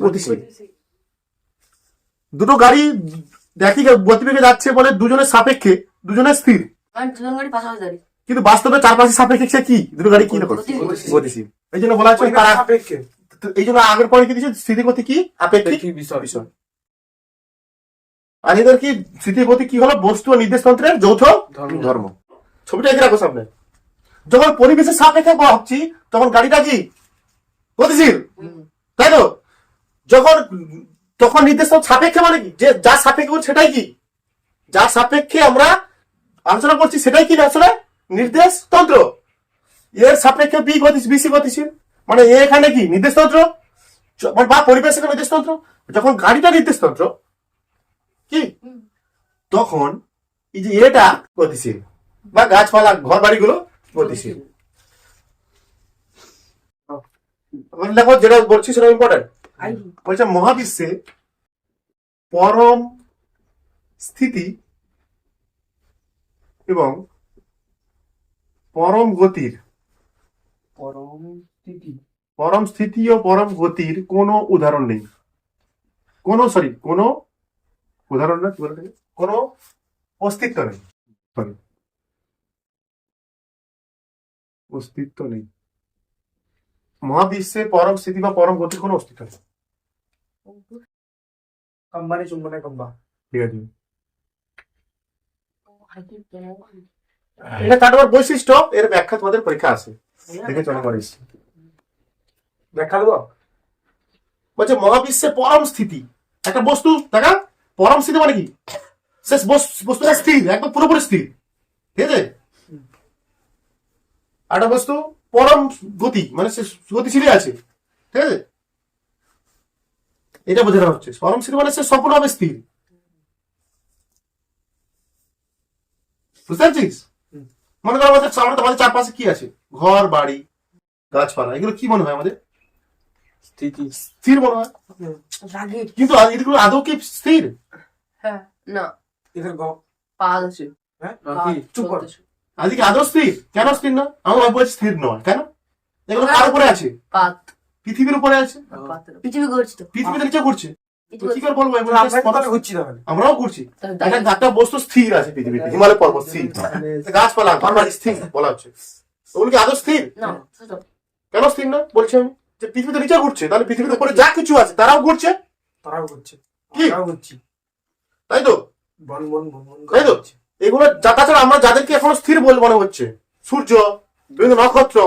গতিশীল। দুটো গাড়ি দেখি গতিবেগে যাচ্ছে বলে দুজনের সাপেক্ষে দুজনের স্থির, মানে দুজন গাড়ি পাশাপাশি দাঁড়িয়ে। কিন্তু বাস্তবে চারপাশে সাপেক্ষে সে কি দুটো গাড়ি কি রকম গতিশীল। এই জন্য বলা হচ্ছে তারা সাপেক্ষে। এই জন্য আগের পরে কি দিচ্ছে স্থিতিগতি কি আপেক্ষিক বিষয়। আর এদের কি স্থিতিগতি কি হলো বস্তু ও নির্দেশতন্ত্রের যৌথ ধর্ম। ছবিটা এঁকে রাখো সামনে। যখন পরিবেশের সাপেক্ষে ভাবছি তখন গাড়িটা কি গতিশীল, তাই তো? তখন নির্দেশ সাপেক্ষে মানে কি, যে যার সাপেক্ষে সেটাই কি, যার সাপেক্ষে আমরা আলোচনা করছি সেটাই কি আসলে নির্দেশতন্ত্র। এর সাপেক্ষে বিসি গতিশীল, মানে এখানে কি নির্দেশতন্ত্র বা পরিবেশ নির্দেশতন্ত্র। যখন গাড়িটা নির্দেশতন্ত্র কি, তখন এই যে এটা গতিশীল বা গাছপালা ঘর বাড়িগুলো গতিশীল। দেখো যেটা বলছি সেটা ইম্পর্টেন্ট। বলছে মহাবিশ্বে পরম স্থিতি এবং পরম গতির, পরম স্থিতি ও পরম গতির কোনো উদাহরণ নেই। কোনো উদাহরণ না, কি বলে, কোনো অস্তিত্ব নেই। অস্তিত্ব নেই মহাবিশ্বে পরম স্থিতি বা পরম গতির কোনো অস্তিত্ব নেই। কম্বানে চুম্বনে কম্বা। ঠিক আছে, এটা তার বৈশিষ্ট্য, এর ব্যাখ্যা তোমাদের পরীক্ষা আছে, দেখে চলে পারিস। ব্যাখ্যা দেবো। বলছে মহাবিশ্বে পরম স্থিতি, একটা বস্তু দেখা পরম স্থিতি মানে কি, শেষ বস্তুটা স্থির, একদম পুরোপুরি স্থির, ঠিক আছে। একটা বস্তু পরম গতি মানে সে গতিশীলই আছে, ঠিক আছে, এটা বোঝানো হচ্ছে। পরম স্থিতি মানে সে সম্পূর্ণভাবে স্থির, বুঝতে পারছিস? মনে করো আমাদের চারপাশে কি আছে, ঘর বাড়ি গাছপালা, এগুলো কি মনে হয় আমাদের স্থির মনে হয়, কিন্তু এগুলো আদৌ কি স্থির? হ্যাঁ না, এদের পা আছে। হ্যাঁ চুপ কর। আজকে আদৌ স্থির? কেন স্থির না? আমরা বলছি স্থির নয়, কেন? এগুলো কার উপরে আছে? পাত পৃথিবীর উপরে আছে। পৃথিবী ঘুরছে তো, পৃথিবীতে নিচে ঘুরছে, কি করে বলবো? ঘুরছি তাহলে আমরাও ঘুরছি। একটা বস্তু স্থির আছে পৃথিবীতে, হিমালয় পর্বত স্থির, গাছপালা ঘর বাড়ি স্থির বলা হচ্ছে, ওগুলো কি আদৌ স্থির? না কেন স্থির না বলছি আমি? যে পৃথিবীতে নিচে ঘুরছে, তাহলে পৃথিবীর উপরে যা কিছু আছে তারাও ঘুরছে, কি তাই তো? তাই তো? এগুলো তাছাড়া আমরা যাদেরকে এখনো স্থির বলে মনে হচ্ছে, সূর্য, বিভিন্ন নক্ষত্র,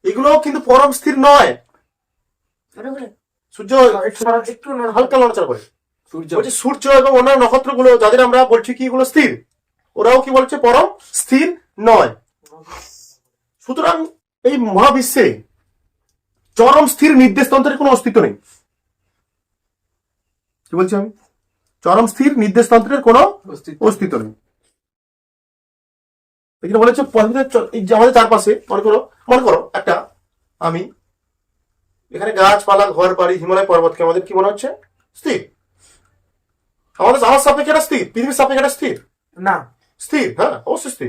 এগুলো কিন্তু পরম স্থির নয়। সূর্য একটু হালকা নড়াচড়া করে, সূর্য এবং অন্যান্য নক্ষত্র গুলো যাদের আমরা বলছি কি এগুলো স্থির, ওরাও কি বলছে পরম স্থির নয়। সুতরাং এই মহাবিশ্বে চরম স্থির নির্দেশতন্ত্রের কোনো অস্তিত্ব নেই। কি বলছি আমি? চরম স্থির নির্দেশতন্ত্রের কোনো অস্তিত্ব নেই। এখানে বলেছে আমাদের চারপাশে মনে করো একটা আমি এখানে গাছপালা ঘর বাড়ি হিমালয় পর্বতকে আমাদের কি মনে হচ্ছে স্থির। আমার সাপেক্ষে এটা স্থির, পৃথিবীর সাপেক্ষে এটা স্থির না, স্থির, হ্যাঁ অবশ্যই স্থির।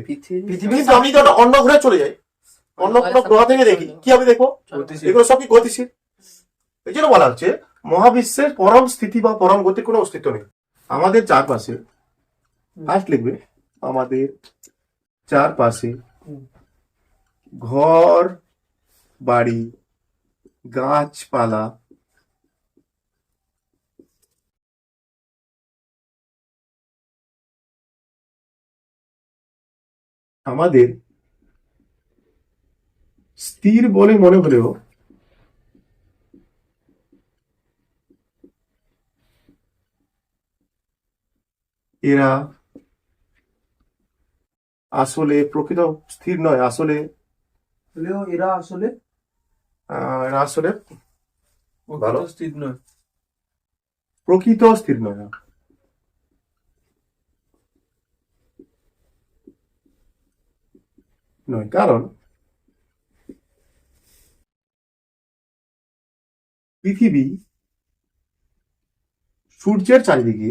পৃথিবী কিন্তু আমি যদি অন্য গ্রহে চলে যাই, অন্য কোনো গ্রহ থেকে দেখি, কি হবে দেখো? গতিশীল। এগুলো সব কি গতিশীল। এই জন্য বলা হচ্ছে মহাবিশ্বের পরম স্থিতি বা পরম গতির কোনো অস্তিত্ব নেই। আমাদের চারপাশে, ফার্স্ট লিখবে, আমাদের চারপাশে ঘর বাড়ি গাছপালা আমাদের স্থির বলে মনে হলেও এরা আসলে প্রকৃত স্থির নয়, আসলে হলেও এরা আসলে এরা আসলে ভালো। স্থির নয়। প্রকৃত স্থির নয়, নয়, কারণ পৃথিবী সূর্যের চারিদিকে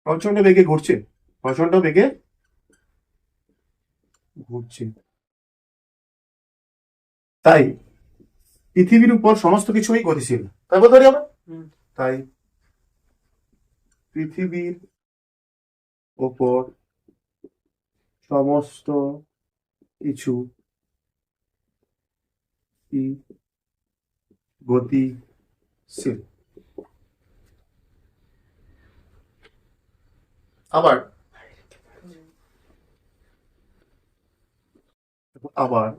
প্রচন্ড বেগে ঘুরছে, প্রচন্ড বেগে ঘুরছে। তাই পৃথিবীর উপর সমস্ত কিছুই গতিশীল, তাই বলতে পারি আমরা। তাই পৃথিবীর উপর সমস্ত কিছু গতিশীল। আবার আবার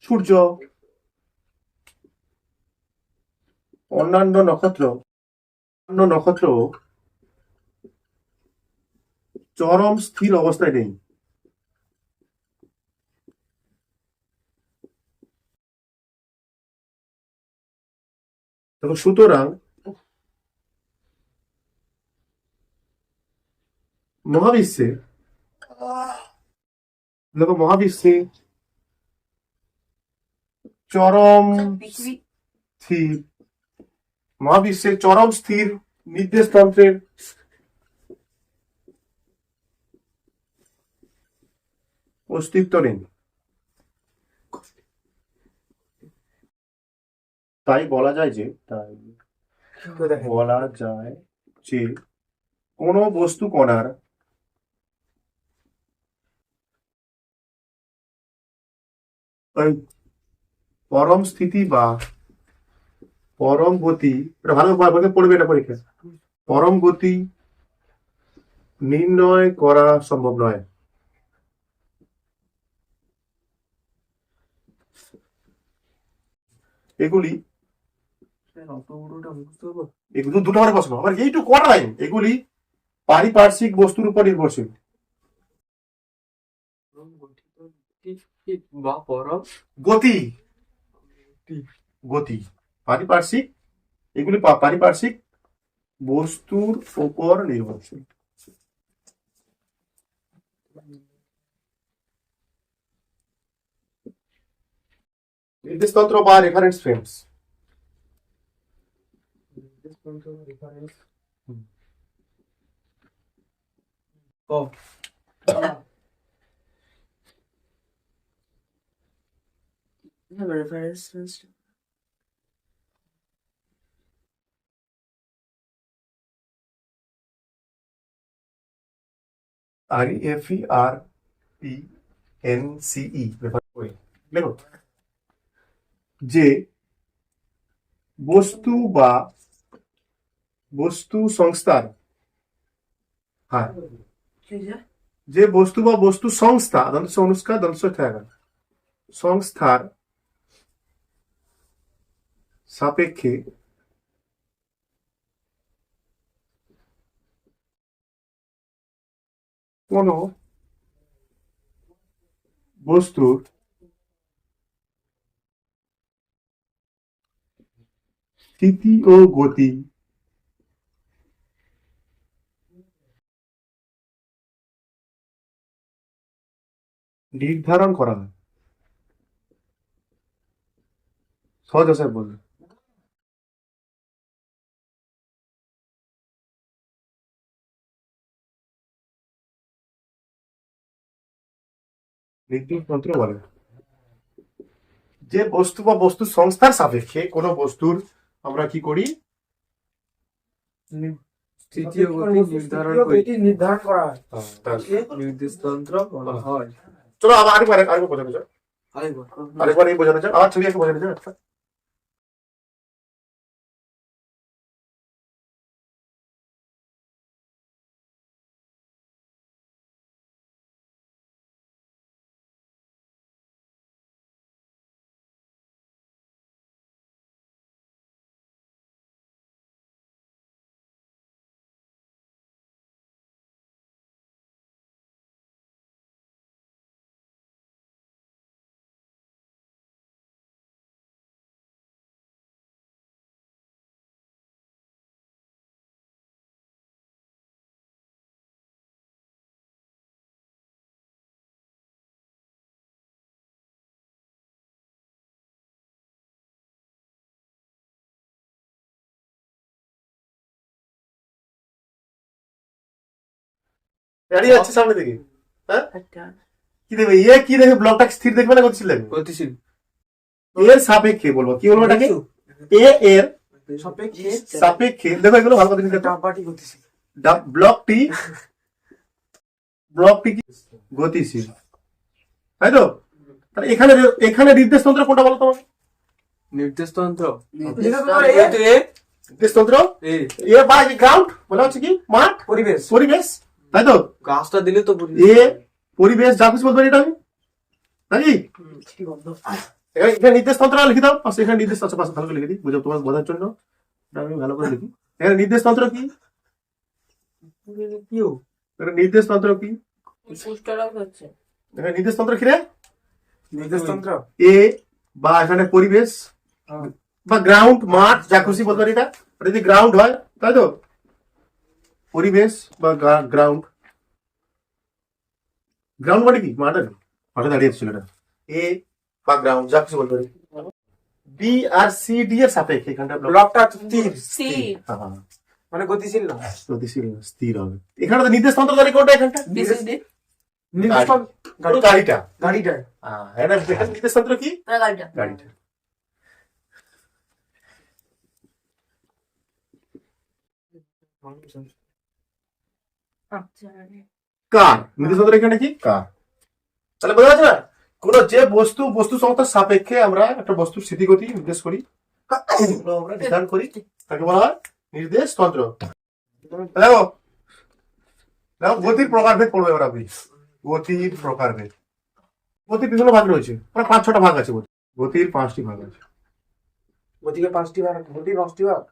সূর্য, অন্যান্য নক্ষত্র চরম স্থির অবস্থায় নেই। সুতরাং মহাবিশ্বে চরম পৃথিবী স্থির, মহাবিশ্বের চরম স্থির নির্দেশতন্ত্রের অস্তিত্ব নেই। তাই বলা যায় যে কোনো বস্তু কণার ওই পরম স্থিতি বা পরম গতি, এটা ভালোভাবে পড়বে, এটা পরীক্ষা, পরম গতি নির্ণয় করা সম্ভব নয়। এগুলি এগুলো দুটো করে প্রশ্ন, আবার এইটুকু কটা লাইন, এগুলি পারিপার্শ্বিক বস্তুর উপর নির্ভরশীল। গতি গতি পারিপার্শ্বিক, এগুলি পারিপার্শ্বিক বস্তুর উপর নির্ভরশীল। নির্দেশতন্ত্র বা রেফারেন্স ফ্রেমস। reference REFERENCE দেখো, যে বস্তু বা বস্তু সংস্থার, হ্যাঁ, যে বস্তু বা বস্তু সংস্থা সংস্থার সাপেক্ষে কোন বস্তুর স্থিতি ও গতি নির্ধারণ করা হয়। সহজ ভাষায় বলবে। নির্দেশ তন্ত্র বলে যে বস্তু বা বস্তুর সংস্থার সাপেক্ষে কোনো বস্তুর আমরা কি করি, তৃতীয় গতি নির্ধারণ করা হয়। নির্দেশ তন্ত্র বলা হয়। চলো আবার আরেকবার বোঝানো যাক, আরেকবার এই বোঝানো যাক, আমার ছবি একটা বোঝানো যাক একটা। দাঁড়িয়ে আছে সামনে দিকে, হ্যাঁ একটা কি দেখবে, ইয়ে কি দেখবে, ব্লকটা স্থির দেখবে না গতিশীল দেখবে? গতিশীল। এর সাপেক্ষে বলবো, কি বলবো এটাকে, এ এর সাপেক্ষে সাপেক্ষে, দেখো এগুলো ভালো করে দেখো। ডাব্বাটি গতিশীল। ব্লকটি ব্লকটি কি গতিশীল, তাই তো? তাহলে এখানে এখানে নির্দেশ তন্ত্র কোনটা বলো তোমার? নির্দেশ তন্ত্র নির্দেশ তন্ত্র এ এ বা গ্রাউন্ড বলা হচ্ছে কি মাঠ, পরিবেশ। পরিবেশ, তাই তো? গাছটা দিলে তো এ পরিবেশ, যা কিছু বলতে পারি এটা আমি, নাকি? এখানে নির্দেশ তন্ত্র লিখে দাও পাশে, এখানে নির্দেশ আছে পাশে ভালো করে লিখে দিই, বুঝো তোমার বোঝার জন্য এটা আমি ভালো করে লিখি। এখানে নির্দেশ তন্ত্র কি, এখানে নির্দেশ তন্ত্র কি, এখানে নির্দেশ তন্ত্র কি রে? নির্দেশ তন্ত্র এ বা এখানে পরিবেশ বা গ্রাউন্ড, মাঠ, যা খুশি বলতে পারি এটা। এটা যদি গ্রাউন্ড হয়, তাই তো? পরিবেশ বা গ্রাউন্ড, গ্রাউন্ড মানে কি, মাঠে মাঠে দাঁড়িয়ে ছিল এটা, এ বা গ্রাউন্ড, যা কিছু বলতে পারি। বি আর সি ডি এর সাপেক্ষে এখানটা ব্লকটা স্থির, স্থির। হ্যাঁ, মানে গতিশীল না। গতিশীল স্থির হবে। এখানে তো নির্দেশ তন্ত্র ধরে কোনটা, এখানটা বিসিডি নির্দেশ গাড়িটা, গাড়িটা এখানে নির্দেশ তন্ত্র কি, গাড়িটা গাড়িটা। আচ্ছা কার নির্দেশ তন্ত্র এখানে কি, কার। তাহলে বোঝা যাচ্ছে না, কোন যে বস্তু সংস্থার সাপেক্ষে আমরা একটা বস্তুর স্থিতিগতি নির্দেশ করি, আমরা নির্ধারণ করি, তাকে বলা হয় নির্দেশ তন্ত্র। দেখো দেখো গতির প্রকারভেদ পড়বে এবার আপনি, গতির প্রকারভেদ। গতির বিভিন্ন ভাগ রয়েছে, মানে 5-6টা ভাগ আছে গতির 5টি ভাগ আছে। গতিকে 5টি ভাগ, গতির 5টি ভাগ।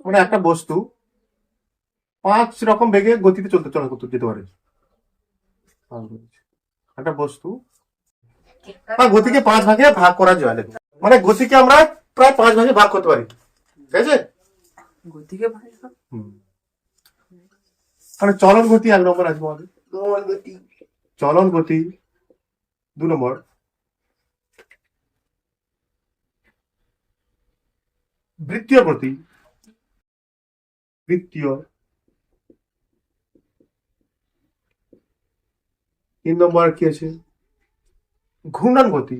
মানে একটা বস্তু 5 রকম বেগে গতিতে চলতে যেতে পারে। একটা বস্তু বা গতিকে 5 ভাগে ভাগ করা যায়, মানে গতিকে আমরা প্রায় 5 ভাগে ভাগ করতে পারি, ঠিক আছে? গতিকে মানে চলন গতি 1 নম্বর আসবে আমাদের, গতি চলন গতি 2 নম্বর, বৃত্তীয় গতি, বৃত্তীয় 3 নম্বর কি আছে, ঘূর্ণন গতি,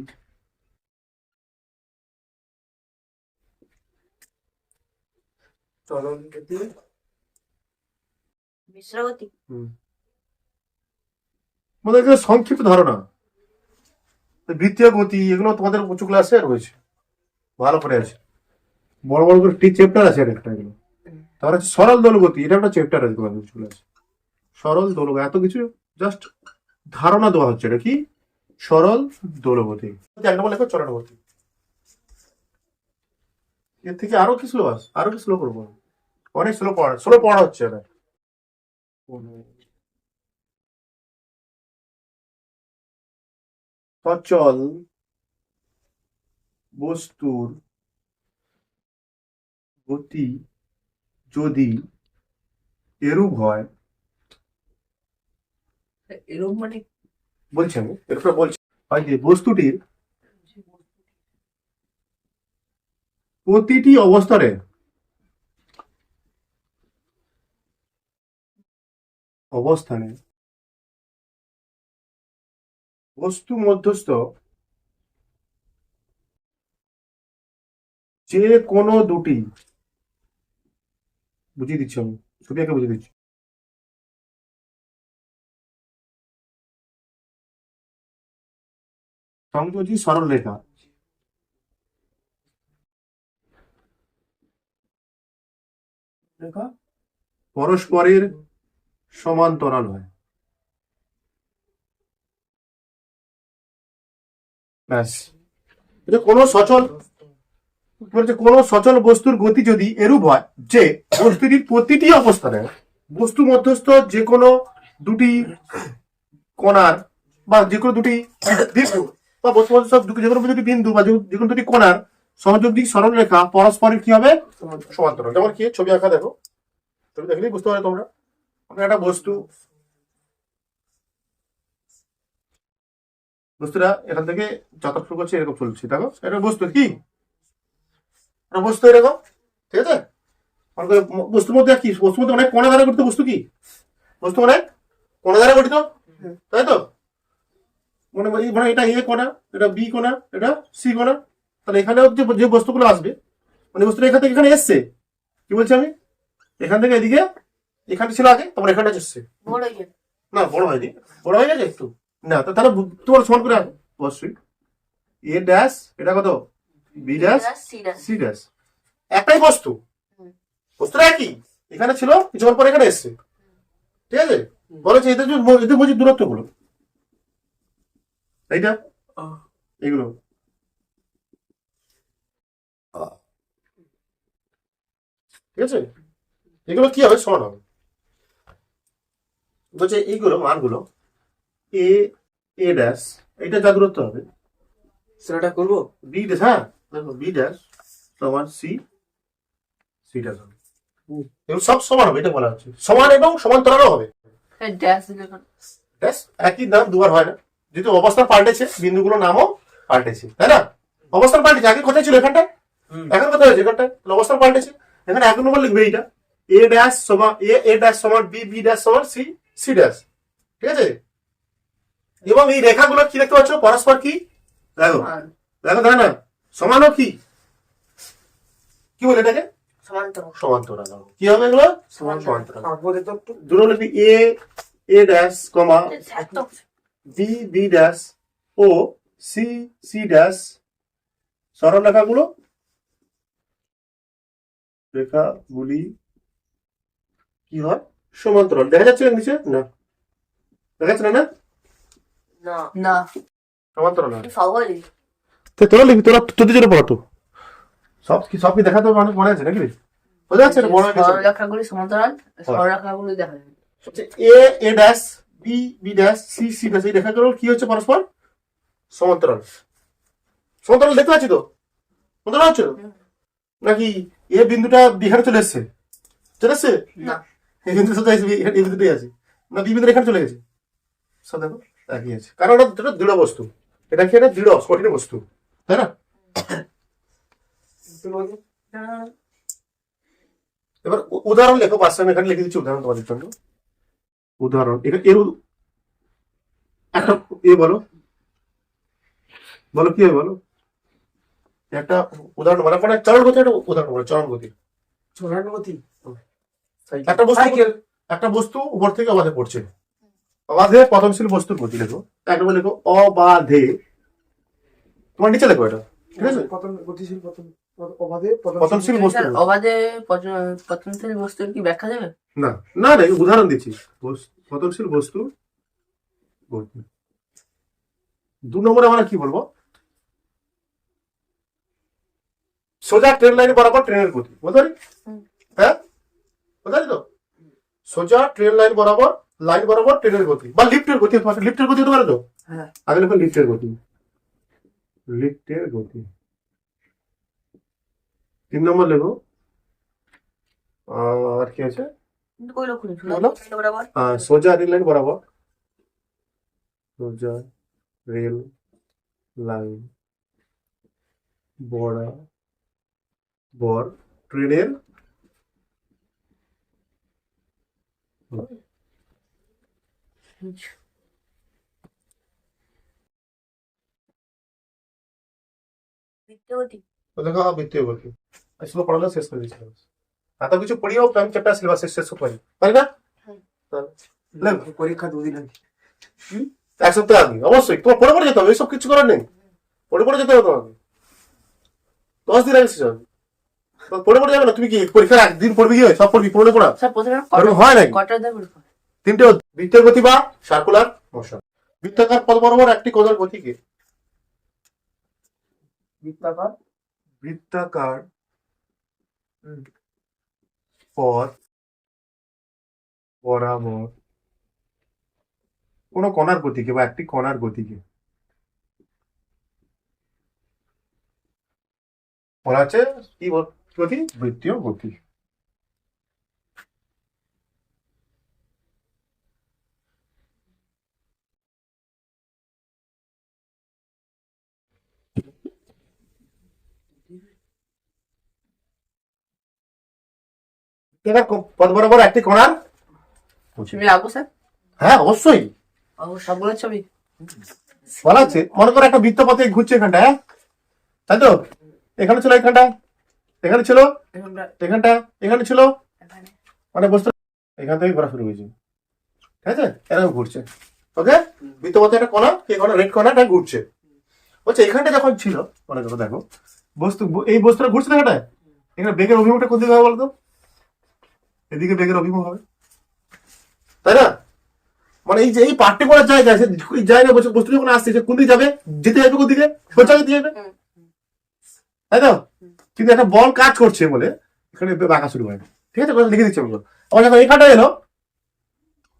চলন গতি, মিশ্র গতি আমাদের এগুলো সংক্ষিপ্ত ধারণা। বৃত্তীয় গতি এগুলো তোমাদের উঁচু ক্লাসে রয়েছে, ভালো করে আছে, বড় বড় করে চ্যাপ্টার আছে একটা এগুলো। তারপর হচ্ছে সরল দোল গতি, এটা একটা চ্যাপ্টার আছে তোমাদের উঁচু ক্লাসে। সরল দোল, এত কিছু জাস্ট ধারণা দেওয়া হচ্ছে, এটা কি সরল দোলগতি। 1 নম্বর লেখো চলন গতি। এর থেকে আরো কি স্লো আছে, আরো কি স্লো করবো, অনেক স্লো পড়া হচ্ছে এটা। সচল বস্তুর গতি যদি এরূপ হয়, এরকম মানে বলছি আমি এরপরে বলছি, হয় যে বস্তুটির প্রতিটি অবস্থানে বস্তু মধ্যস্থ যে কোনো দুটি, বুঝিয়ে দিচ্ছি আমি, ছবি এঁকে বুঝিয়ে দিচ্ছি। সংযোজী সরল রেখা পরস্পরের সমান্তরাল হয়। ব্যাস, এটা কোনো সচল বলছে কোনো সচল বস্তুর গতি যদি এরূপ হয় যে বস্তুটির প্রতিটি অবস্থানে বস্তু মধ্যস্থ যে কোনো দুটি কণার বা যে কোনো দুটি বিন্দু বা বস্তু মধ্যস্থ যে কোনো দুটি বিন্দু বা যে কোনো দুটি কণার সহযোগী সরল রেখা পরস্পরের কি হবে সমান্তরাল। যেমন কি ছবি আঁকা দেখো, ছবি দেখলেই বুঝতে পারো তোমরা। আমরা একটা বস্তুটা এখান থেকে যতটুকু করছে এরকম চলছে, দেখো এটা বস্তু কি বস্তু এরকম, ঠিক আছে। বস্তুর মধ্যে কি বস্তুর মধ্যে অনেক কণা দ্বারা গঠিত বস্তু, কি বস্তু অনেক কণা দ্বারা গঠিত, তাই তো। মানে এটা এ কণা, এটা বি কণা, এটা সি কণা। তাহলে এখানে যে বস্তুগুলো আসবে, মানে বস্তুটা এখান থেকে এখানে এসছে, কি বলছি আমি, এখান থেকে এদিকে এখানে ছিল আগে, তারপর এখানে এসছে না, বড় হয়নি, বড় হয়ে গেছে একটু না, তাহলে তোমার সমান করে আনো অবশ্যই। এ ড্যাশ এটা কত, বি ড্যাশ সি ড্যাশ, একটাই বস্তু, বস্তুটা একই, এখানে ছিল কিছুক্ষণ পরে এখানে এসছে, ঠিক আছে। বলেছে এদের বুঝি দূরত্ব গুলো এইটা এইগুলো ঠিক আছে, এগুলো কি হবে সমান হবে। বলছে এইগুলো মানগুলো এ এ ড্যাশ এইটা যা দূরত্ব হবে সেটা করবো। বি ড্যাশ, হ্যাঁ দেখো বি ড্যাশ সমান সি, সি ড্যাশ হবে, এগুলো সব সমান হবে, এটা বলা হচ্ছে সমান এবং সমান্তরালও হবে। ড্যাশ একই নাম দুবার হয় না, যেহেতু অবস্থান পাল্টেছে বিন্দুগুলোর নামও পাল্টেছে, তাই না। অবস্থান পাল্টেছে, আগে কোথায় ছিল এখানটায়, এখন কোথায় হয়েছে এখানটায়, অবস্থান পাল্টেছে। এখানে এক নম্বর লিখবে এইটা এ ড্যাশ সমান এ ড্যাশ সমান বি, বি ড্যাশ সমান সি, সি ড্যাশ, ঠিক আছে। এবং এই রেখাগুলো কি দেখতে পাচ্ছ পরস্পর কি, দেখো দেখো দেখো না, সমানও কি কি বলে এটাকে সমান্তরাল, কি হবে এগুলো সমান্তরাল। দুটো লিখবি a dash comma B, B dash O C, C dash সরল রেখাগুলি কি হয় সমান্তরাল। দেখা যাচ্ছে নিচে না, দেখা যাচ্ছে না, না সমান্তরাল হয়। সবাই তোরা লিখবি, তোরা তোদের জন্য পড়াতো সব কি দেখাতে অনেক মনে আছে নাকি, বোঝা যাচ্ছে না, বড় হয়ে গেছে। সরলরেখাগুলি সমান্তরাল, সরলরেখাগুলি দেখা যাবে। A dash B, B dash C, C dash এই রেখাগুলো কি হচ্ছে পরস্পর সমান্তরাল। সমান্তরাল দেখতে পাচ্ছি তো, সমান্তরাল হচ্ছে তো? নাকি এ বিন্দুটা বিহারে চলে এসছে, না এই বিন্দুটা তো এই বিন্দুটাই আছে না, বি বিন্দুটা এখানে চলে গেছে, সব দেখো একই আছে, কারণ এটা দৃঢ় বস্তু, এটা কি একটা দৃঢ় কঠিন বস্তু, তাই না। এবার উদাহরণ লেখো, পাঁচটা আমি এখানে লিখে দিচ্ছি উদাহরণ তোমাদের জন্য। উদাহরণ এর একটা বলো বলো কি হবে বলো, একটা উদাহরণ বলো, মানে চরণ গতি একটা উদাহরণ বলো, চরণ গতি। একটা বস্তু উপর থেকে অবাধে পড়ছে, অবাধে পতনশীল বস্তুর গতি লেখো, একটা লেখো অবাধে, তোমার নিচে লেখো এটা, ঠিক আছে। পতনশীল বস্তু, অবাধে পতনশীল বস্তুর কি ব্যাখ্যা দেবে? না না না উদাহরণ দিচ্ছি, পতনশীল বস্তু গতি। 2 নম্বরে আমরা কি বলবো, সোজা ট্রেন লাইন বরাবর ট্রেনের গতি, বুঝতে পারি, হ্যাঁ বুঝতে পারি তো, সোজা ট্রেন লাইন বরাবর ট্রেনের গতি বা লিফটের গতি, লিফটের গতি হতে পারে তো, আগে লিখো লিফটের গতি, লিফটের গতি। 3 নম্বর লেখো আর কি আছে, সোজা রেল লাইন বরাবর, সোজা রেল লাইন বরাবর বর ট্রেনের দেখো বৃত্তীয় গতি আসলে পড়ালে শেষ করে দিচ্ছিলাম এত কিছু পড়িও আমি চ্যাপ্টার সিলেবাস শেষ করি পারি না পরীক্ষা 2 দিন আগে। এক সপ্তাহ আগে অবশ্যই তোমার পড়ে পড়ে যেতে হবে এইসব কিছু করার নেই পড়ে পড়ে যেতে হবে তোমাকে 10 দিন আগে শেষ হবে পড়ে পড়ে যাবে না তুমি কি পরীক্ষার একদিন পড়বি কি হয় সব পড়বি পড়ে পড়া স্যার প্রথমে হয় নাকি কটার দেয় পরীক্ষা? তিনটে বৃত্তের গতি বা সার্কুলার মোশন বৃত্তাকার পথ বরাবর একটি কোণের গতিকে বৃত্তাকার বৃত্তাকার পথ বরাবর কোন কণার গতিকে বা একটি কণার গতিকে বলা আছে কি গতি বৃত্তীয় গতি পথ বরাবর একটি কণার ছবি রাখবো স্যার? হ্যাঁ অবশ্যই সবগুলোর ছবি? বলা আছে মনে করো একটা বৃত্ত পথে ঘুরছে এখানটা হ্যাঁ তাই তো এখানে ছিল এখানটা এখানে ছিল এখানটা এখানে ছিল মানে বস্তু এখান থেকে ঘোরা শুরু হয়েছে ঠিক আছে এরকম ঘুরছে ওকে বৃত্ত পথে একটা কণা এই কণা রেড কণাটা ঘুরছে বলছে এখানটা যখন ছিল মনে করো দেখো বস্তু এই বস্তুটা ঘুরছে না এটা এখানে বেগের অভিমুখটা কোন দিকে হবে বলতো এদিকে বেগের অভিমুখ হবে তাই না মানে এই যে এই পার্টিকুলার জায়গায় এই জায়গায় বস্তু যখন আসছে কোন দিকে যাবে যেতে যাবে কোন দিকে সোজা যেতে যাবে তাই তো কিন্তু একটা বল কাজ করছে বলে এখানে বাঁকা শুরু হয় ঠিক আছে লিখে দিচ্ছি আমি আবার যখন এখানটা এলো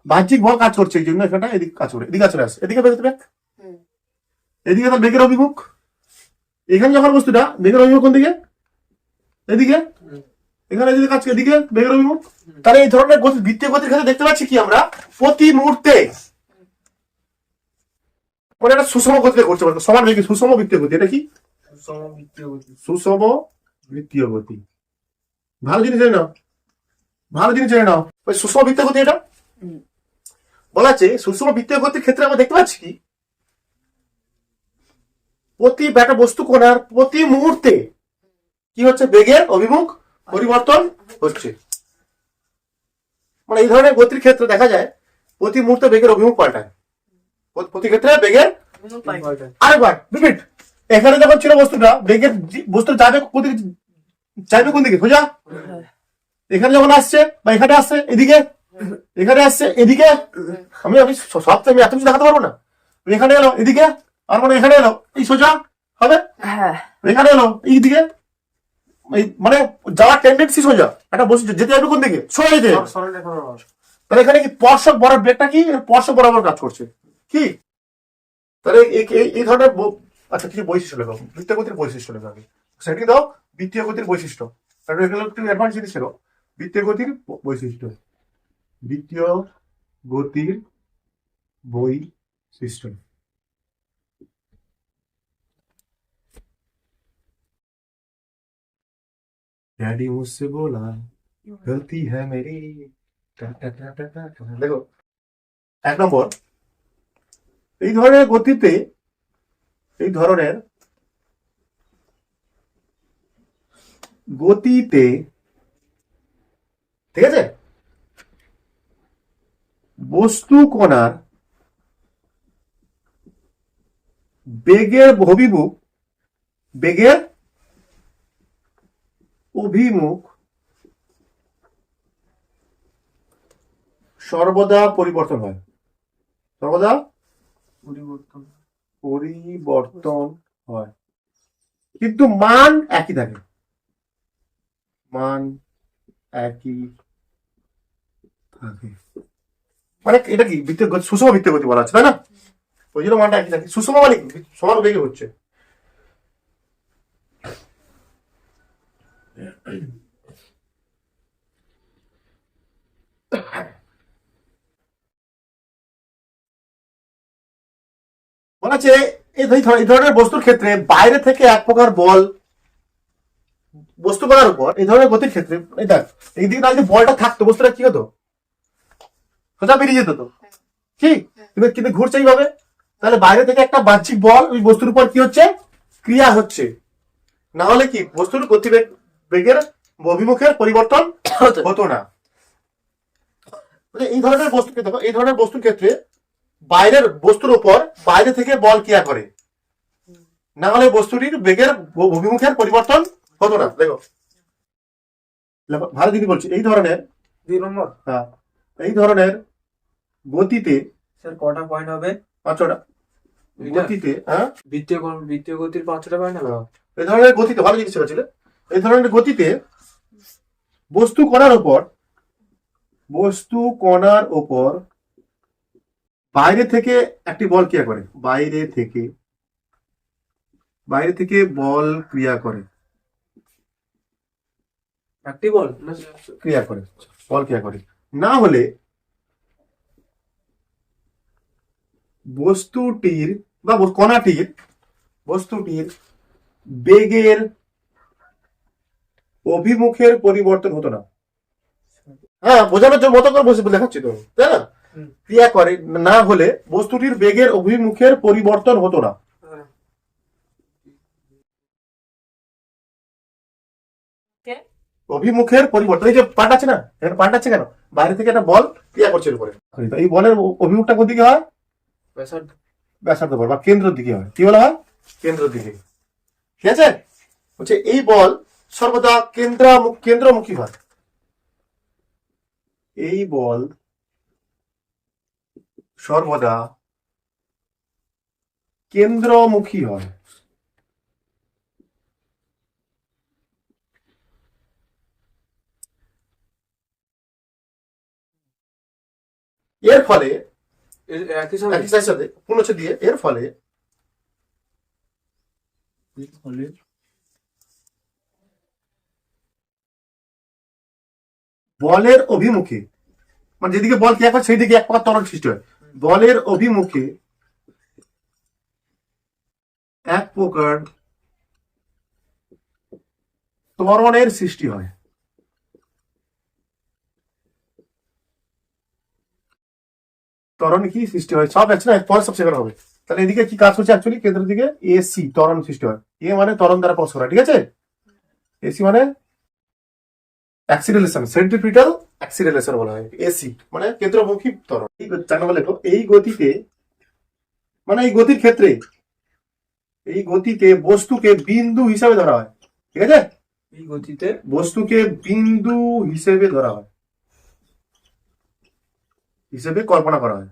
বাহ্যিক বল কাজ করছে এই জন্য এখানটা এদিকে কাজ করে এদিকে চলে আসে এদিকে বেরোতে ব্যাগ এদিকে তার বেগের অভিমুখ এখানে যখন বস্তুটা বেগের অভিমুখ কোন দিকে এদিকে এখানে যদি কাজ এদিকে বেগের অভিমুখ তাহলে এই ধরনের গতি বৃত্তীয় গতির ক্ষেত্রে দেখতে পাচ্ছি কি আমরা প্রতি মুহূর্তে মানে একটা সুষম গতিতে করছে সমান বেগে সুষম বৃত্তীয় গতি এটা কি সুষম বৃত্তীয় গতি। সুষম বৃত্তীয় গতি ভালো জিনিস জেনে নাও ভালো জিনিস জেনে নাও ওই সুষম বৃত্তীয় গতি এটা বলা আছে সুষম বৃত্তীয় গতির ক্ষেত্রে আমরা দেখতে পাচ্ছি কি প্রতি একটা বস্তু কোণার প্রতি মুহূর্তে কি হচ্ছে বেগের অভিমুখ পরিবর্তন হচ্ছে মানে এই ধরনের গতির ক্ষেত্রে দেখা যায় প্রতি মুহূর্তে বেগের অভিমুখ পাল্টায় প্রতি ক্ষেত্রে বেগের আরেকবার রিপিট এখানে যখন ছিল বস্তুটা বেগের বস্তু যাবে কোন দিকে চাইবে কোন দিকে সোজা এখানে যখন আসছে বা এখানে আসছে এদিকে এখানে আসছে এদিকে আমি সব আমি এত কিছু দেখাতে পারবো না এখানে এলো এদিকে আর মানে এখানে এলো এই সোজা হবে এখানে এলো এইদিকে মানে যাওয়ার টেন্ডেন্সি সোজা একটা বস্তু যেতে যাবে কোন দিকে সোজা যেতে তাহলে এখানে কি স্পর্শক বরাবর বেগটা কি স্পর্শক বরাবর কাজ করছে কি তাহলে এই ধরনের আচ্ছা কিছু বৈশিষ্ট্য লেখো বৃত্তীয় গতির বৈশিষ্ট্য লেখো আগে সেটি দাও বৃত্তীয় গতির বৈশিষ্ট্য একটু অ্যাডভান্স জিনিস ছিল বৃত্তীয় গতির বৈশিষ্ট্য বৃত্তীয় গতির বৈশিষ্ট্য डैडी मुझसे बोला गलती है मेरी দেখো এক নম্বর এই ধরনের গতিতে এই ধরনের গতিতে ঠিক আছে বস্তু কণার বেগের অভিমুখ সর্বদা পরিবর্তন হয় সর্বদা পরিবর্তন হয় কিন্তু মান একই থাকে মান একই থাকে মানে এটা কি বৃত্তীয় গতি সুষম বৃত্তীয় গতি বলা আছে তাই না ওই জন্য মানটা একই থাকে সুষম মানে কি সমান বেগে হচ্ছে বলা আছে এই ধরনের বস্তুর ক্ষেত্রে বাইরে থেকে এক প্রকার বল বস্তু করার উপর এই ধরনের গতির ক্ষেত্রে এই দেখ এইদিকে না যদি বলটা থাকতো বস্তুটা কি হতো, সোজা বেরিয়ে যেত তো, ঠিক? কিন্তু কিন্তু ঘুরছে এইভাবে, তাহলে বাইরে থেকে একটা বাহ্যিক বল ওই বস্তুর উপর কি হচ্ছে, ক্রিয়া হচ্ছে। না হলে কি বস্তুর গতিবেগ বেগের অভিমুখের পরিবর্তন হতো না। এই ধরনের বস্তুকে দেখো, এই ধরনের বস্তুর ক্ষেত্রে বাইরের বস্তুর উপর বাইরে থেকে বল ক্রিয়া করে, না হলে বস্তুটির বেগের অভিমুখের পরিবর্তন হতো না। দেখো ভালো দিদি বলছি, এই ধরনের 2 নম্বর। হ্যাঁ, এই ধরনের গতিতে স্যার কটা পয়েন্ট হবে? 5টা এটা? গতিতে, হ্যাঁ বৃত্তীয় গতির 5টা পয়েন্ট হবে। এই ধরনের গতিতে ভালো জিনিস ছিল, এই ধরনের গতিতে বস্তু কণার ওপর বাইরে থেকে একটি বল ক্রিয়া করে, বাইরে থেকে বল ক্রিয়া করে, একটি বল না বল ক্রিয়া করে, না হলে বস্তুটির বা বস্তুটির বেগের অভিমুখের পরিবর্তন হতো না। হ্যাঁ, বোঝানোর জন্য মতো করে বসে দেখাচ্ছি তো, তাই না? ক্রিয়া করে না হলে বস্তুটির বেগের অভিমুখের পরিবর্তন হতো না। অভিমুখের পরিবর্তন, এই যে পাল্টাচ্ছে না, এখানে পাল্টাচ্ছে কেন? বাইরে থেকে একটা বল ক্রিয়া করছে এর উপরে, এই বলের অভিমুখটা কোন দিকে হয়? ব্যাসার্ধ বল বা কেন্দ্রের দিকে হয়। কি বলা হয়? কেন্দ্রের দিকে। ঠিক আছে, বলছে এই বল সর্বদা কেন্দ্রমুখী হয়। এই বল সর্বদা কেন্দ্রমুখী হয়। এর ফলে একই সাথে পুনচ্ছেদ দিয়ে এর ফলে বলের অভিমুখে, মানে যেদিকে বল ক্রিয়া করে সেই দিকে এক প্রকার ত্বরণ সৃষ্টি হয়। বলের অভিমুখে এক প্রকার ত্বরণের সৃষ্টি হয়। ত্বরণ কি সৃষ্টি হয় সব আছে না, পরে সব শেখানো হবে। তাহলে এদিকে কি কাজ হচ্ছে, অ্যাকচুয়ালি কেন্দ্রের দিকে এসি ত্বরণ সৃষ্টি হয়। এ মানে ত্বরণ দ্বারা পরস্পর, ঠিক আছে? এসি মানে অ্যাক্সিলারেশন, সেন্ট্রিপিটাল অ্যাক্সিলারেশন বলা হয়। এসি মানে কেন্দ্রমুখী ত্বরণ। এই 4 নম্বর লেখো, এই গতিতে মানে এই গতির ক্ষেত্রে এই গতিতে বস্তুকে বিন্দু হিসাবে ধরা হয়। ঠিক আছে, এই গতিতে বস্তুকে বিন্দু হিসেবে ধরা হয়, হিসেবে কল্পনা করা হয়।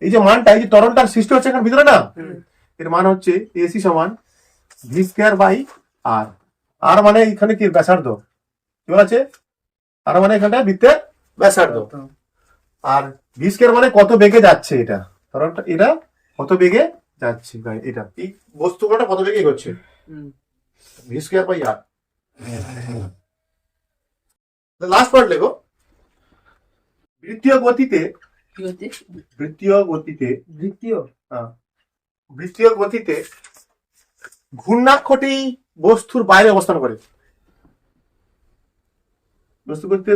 এই যে মানটা, এই যে ত্বরণটার সৃষ্টি হচ্ছে এখানে ভিতরে না, এর মান হচ্ছে এসি সমান ভি স্কয়ার বাই আর। আর মানে এখানে কি ব্যাসার্ধ, কি বলা আছে? আর মানে এখানটা বৃত্তের ব্যাসার্ধ। আর ভি স্কয়ার মানে কত বেগে যাচ্ছে, এটা ত্বরণটা, এটা কত বেগে যাচ্ছে, এটা এই বস্তুটা কত বেগে এগোচ্ছে, V square by R. Last part লেখো, বৃত্তীয় গতিতে ঘূর্ণাক্ষটি বস্তুর বাইরে অবস্থান করে। বস্তু গতিতে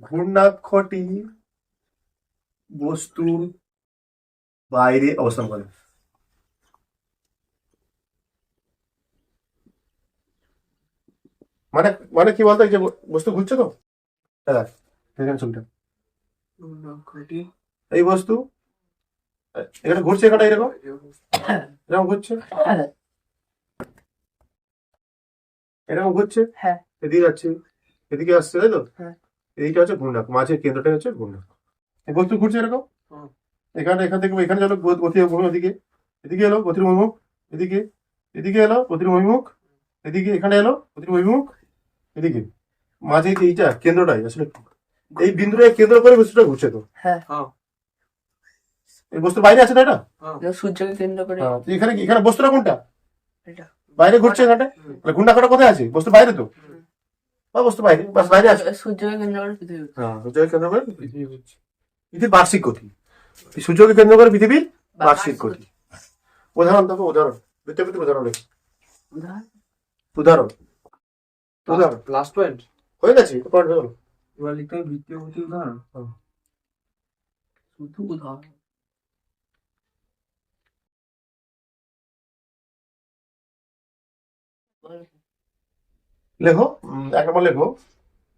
ঘূর্ণাক্ষটি বস্তুর বাইরে অবস্থান করে। মানে মানে কি বলতো, এই যে বস্তু ঘুরছে তো, ছবিটা, এই বস্তু এখানে ঘুরছে, এখানে এরকম ঘুরছে, এরকম ঘুরছে, এদিকে যাচ্ছে, এদিকে আসছে, তাই তো? এইটা হচ্ছে ঘূর্ণাক্ষ, মাঝের কেন্দ্রটা হচ্ছে ঘূর্ণাক্ষ। এই বস্তু ঘুরছে এরকম, এখান থেকে এখানে গেল গতির অভিমুখ, এদিকে এলো গতির অভিমুখ, এদিকে এলো গতির অভিমুখ, এদিকে এখানে এলো গতির অভিমুখ, এদিকে মাঝে এইটা কেন্দ্রটাই আসলে, এই বিন্দুটা কেন্দ্র করে বস্তুটা ঘুরছে তো। এই বস্তুর বাইরে আছে না এটা, সূর্যকে কেন্দ্র করে। এখানে বস্তুটা কোনটা বাইরে ঘুরছে, এখানটা ঘূর্ণাক্ষটা কোথায় আছে, বস্তুর বাইরে তো, বা বস্তু বাইরে, বাস বাইরে আছে, সূর্যকে কেন্দ্র করে পৃথিবী। সূর্যকে কেন্দ্র করে পৃথিবী ঘুরছে। পৃথিবীর বার্ষিক গতি, সূর্যকে কেন্দ্র করে পৃথিবীর বার্ষিক গতি। উদাহরণ দেখো, উদাহরণ বৃত্তগতির উদাহরণ লেখো। উদাহরণ উদাহরণ লাস্ট পয়েন্ট হয়ে গেছে, পয়েন্ট হয়ে গেল। এবার লিখতে হবে বৃত্তীয় গতির উদাহরণ। শুধু উদাহরণ। লেখো, 1 নম্বর লেখো।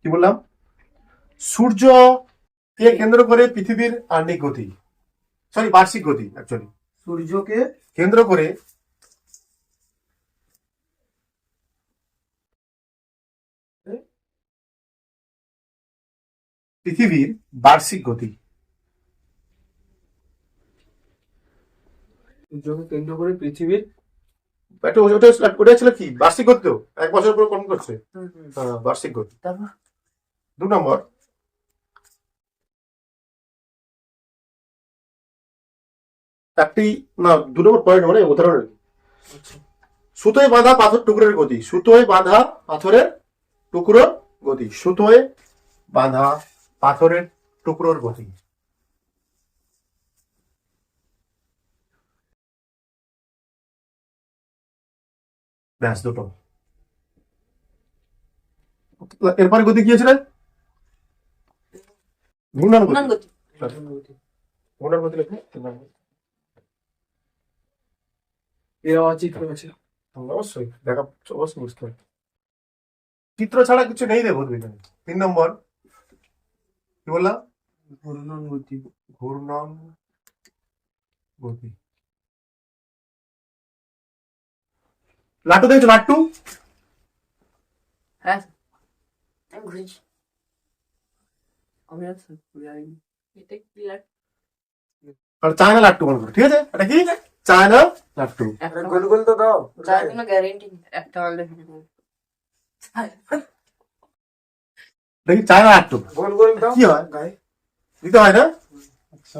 কি বললাম? সূর্য কে কেন্দ্র করে পৃথিবীর আহ্নিক গতি, সরি বার্ষিক গতি, অ্যাকচুয়ালি সূর্যকে কেন্দ্র করে পৃথিবীর বার্ষিক গতি। সূর্যকে কেন্দ্র করে পৃথিবীর ওটা ছিল কি? বার্ষিক গতি তো 1 বছর পর কোন করছে? হ্যাঁ, বার্ষিক গতি। তারপর 2 নম্বর, একটি না 2 নম্বর পয়েন্ট মানে উদাহরণ। সুতোয় বাঁধা পাথর টুকরোর গতি, সুতোয় বাঁধা পাথরের টুকরোর গতি, সুতোয় বাঁধা পাথরের টুকরোর গতি। ব্যাস, দুটো। এরপরে গতি কি ছিল? ঘূর্ণন গতি। ঘূর্ণন গতি। ঘূর্ণন গতি লেখো। এরা চিত্র আছে। অবশ্যই দেখা, অবশ্যই বুঝতে হবে। চিত্র ছাড়া কিছু নেই রে ভূত বিজ্ঞানে। 3 নম্বর কি বললাম? ঘূর্ণন গতি। ঘূর্ণন গতি। লাট্টু দেখছো? লাট্টু হ্যাঁ আমি ঘুরেছি। আমি আর ঘুরে আইনি। এটা কি লাগ- আর চায়না লাট্টু মনে করো, ঠিক আছে? এটা কি? চায়না লাট্টু। একটা গোল গোল তো দাও। যার কোনো গ্যারেন্টি একটা মাল দেখে নেবো। দেখি চায়না লাট্টু গোল গোল দাও। কি হয়? গায়ে দিতে হয় না? আচ্ছা,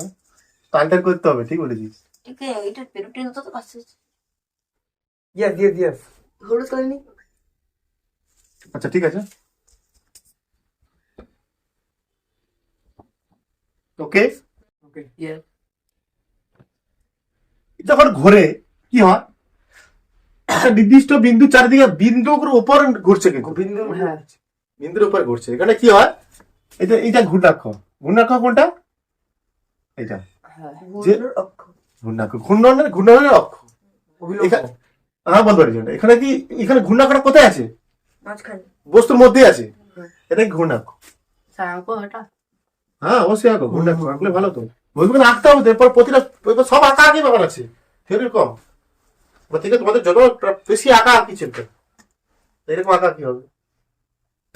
টালটাল করতে হবে, ঠিক বলেছিস। ঠিক আছে, এটা পেরোটিন তো পাচ্ছে। Yes yes yes. হলুদ করেনি। আচ্ছা, ঠিক আছে, ওকে। ওকে। ইয়ে যখন ঘোরে কি হয়? একটা নির্দিষ্ট বিন্দু চারিদিকে বিন্দুর উপর ঘুরছে, কিন্তু গোবিন্দ হ্যাঁ। বিন্দুর উপর ঘুরছে। এখানে কি হয়? এইটা ঘূর্ণাক্ষ। ঘূর্ণাক্ষ কোনটা? এইটা হ্যাঁ যে- ঘূর্ণনের অক্ষ। ঘূর্ণাক্ষ। ঘূর্ণনের অক্ষ। অভিলম্ব। হ্যাঁ, বলতে পারি। এখানে কি, এখানে ঘূর্ণাক্ষটা কোথায় আছে? মাঝখানে বস্তুর মধ্যে আছে। এটা কি ঘূর্ণাক্ষ? সাঙ্ক এটা হ্যাঁ, অবশ্যই আঁকো। ঘূর্ণাক্ষ আঁকলে ভালো তো। বইগুলো আঁকতে হবে, এরপর প্রতিটা এরপর সব আঁকা আঁকি ব্যাপার আছে, থিওরি কম। ঠিক আছে, তোমাদের যত বেশি আঁকা আঁকি চলবে, এরকম আঁকা কি হবে?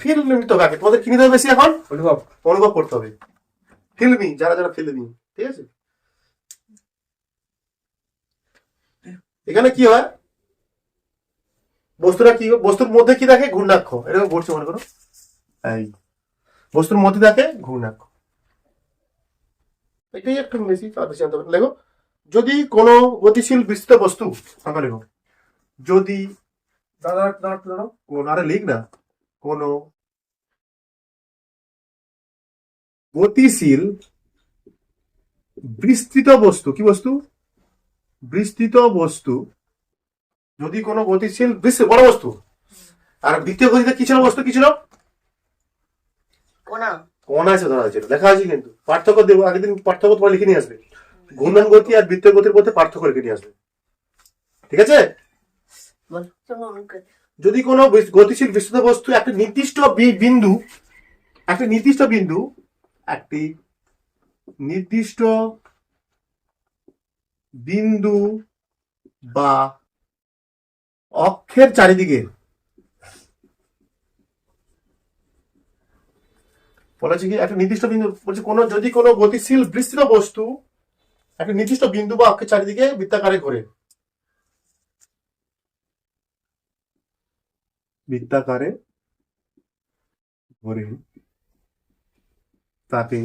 ফিল নিতে হবে আগে। তোমাদের কি নিতে হবে বেশি এখন? অনুভব। অনুভব করতে হবে। ফিল্মি, যারা যারা ফিল্মি, ঠিক আছে? এখানে কি হয়? বস্তুটা কি, বস্তুর মধ্যে কি দেখে? ঘূর্ণাক্ষ। এরকম ঘুরছে মনে করো, এই বস্তুর মধ্যে দেখে ঘূর্ণাক্ষ। এটাই একটু বেশি জানতে হবে। লেখো, যদি কোনো গতিশীল বিস্তৃত বস্তু, আমরা লেখো, যদি দাদা দাদা দাদা। কোন, আরে লিখ না, কোনো গতিশীল বিস্তৃত বস্তু, কি বস্তু? বিস্তৃত বস্তু, যদি কোনো গতিশীল বড় বস্তু, আর দ্বিতীয় গতিতে কি ছিল? বস্তু কি ছিল? কোনা কণা আছে, ধরা হয়েছিল, লেখা আছে কিন্তু। পার্থক্য দেবো, আগের দিন পার্থক্য তোমার লিখে নিয়ে আসবে। ঘূর্ণন গতি আর বৃত্তীয় গতির মধ্যে পার্থক্য লিখে নিয়ে আসবে, ঠিক আছে? বল চলো অঙ্ক। যদি কোনো গতিশীল বিস্তৃত বস্তু একটি নির্দিষ্ট বিন্দু, একটি নির্দিষ্ট বিন্দু, একটি নির্দিষ্ট বিন্দু বা অক্ষের চারিদিকে, বলেছে কি একটা নির্দিষ্ট বিন্দু, বলছে কোনো, যদি কোনো গতিশীল বিস্তৃত বস্তু একটা নির্দিষ্ট বিন্দু বা অক্ষের চারিদিকে বৃত্তাকারে ঘোরে, বৃত্তাকারে ঘোরে, তাকে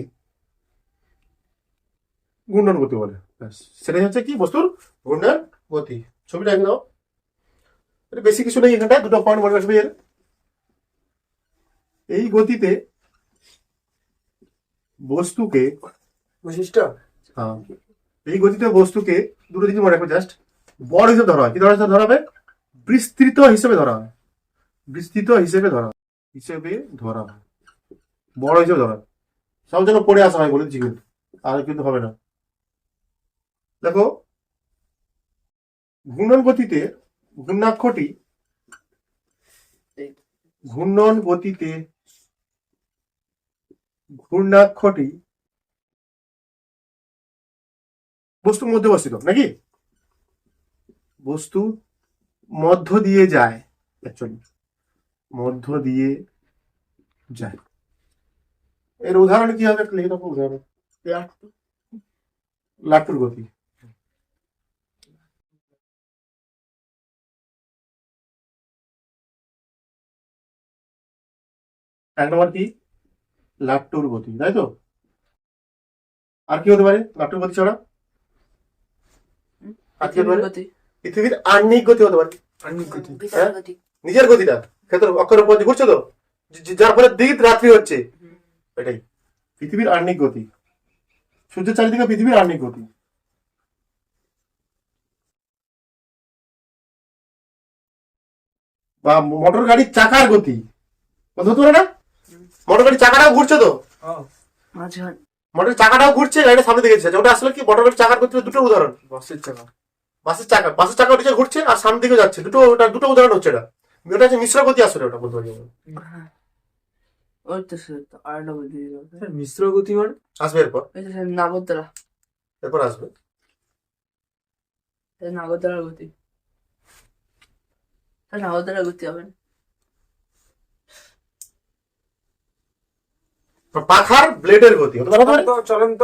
ঘূর্ণন গতি বলে। ব্যাস, সেটাই হচ্ছে কি বস্তুর ঘূর্ণন গতি। ছবিটা এনে দাও। এটা বেশি কিছু নেই, এখানটায় দুটো পয়েন্ট মনে রাখবে। এর এই গতিতে বস্তুকে, বৈশিষ্ট্য। হ্যাঁ, এই গতিতে বস্তুকে দুটো জিনিস মনে রাখবে জাস্ট, বড় হিসেবে ধরা হয়। কি ধরা হবে? বিস্তৃত হিসেবে ধরা হয়। বিস্তৃত হিসেবে ধরা হয়, বড় হিসেবে ধরা হয়। সব যেন পড়ে আসা হয় বলে দিচ্ছি, কিন্তু আর কিন্তু হবে না। দেখো, ঘূর্ণন গতিতে ঘূর্ণাক্ষটি বস্তুর মধ্যে অবস্থিত নাকি, বস্তু মধ্য দিয়ে যায়, অ্যাকচুয়ালি মধ্য দিয়ে যায়। এর উদাহরণ কি হবে? লিখে রাখো উদাহরণ। লাট্টুর গতি। এক নম্বর কি? লাট্টুর গতি, তাই তো? আর কি হতে পারে লাট্টুর গতি ছাড়া? আর কি হতে পারে? পৃথিবীর আহ্নিক গতি হতে পারে। হ্যাঁ? নিজের গতিটা ক্ষেত্র অক্ষরের উপর দিয়ে ঘুরছে তো, যার ফলে দিন রাত্রি হচ্ছে, এটাই পৃথিবীর আহ্নিক গতি। সূর্যের চারিদিকে পৃথিবীর আহ্নিক গতি। বা মোটর গাড়ির চাকার গতি হতে পারে না? মোটর গাড়ির চাকাটাও ঘুরছে তো, মোটর চাকাটাও ঘুরছে, গাড়িটা সামনে দিকে যাচ্ছে। ওটা আসলে কি মোটর গাড়ির চাকার গতি? দুটো উদাহরণ। বাসের চাকা ওদিকে ঘুরছে আর সামনের দিকে যাচ্ছে, দুটো উদাহরণ হচ্ছে। ওটা হচ্ছে মিশ্র গতি, আসলে ওটা বলতে পারি। মিশ্র গতি মানে আসবে এরপর আসবে নাগরদোলার গতি। নাগরদোলার গতি হবে না। পাখার ব্লেডের গতি হতে পারে। চলন্ত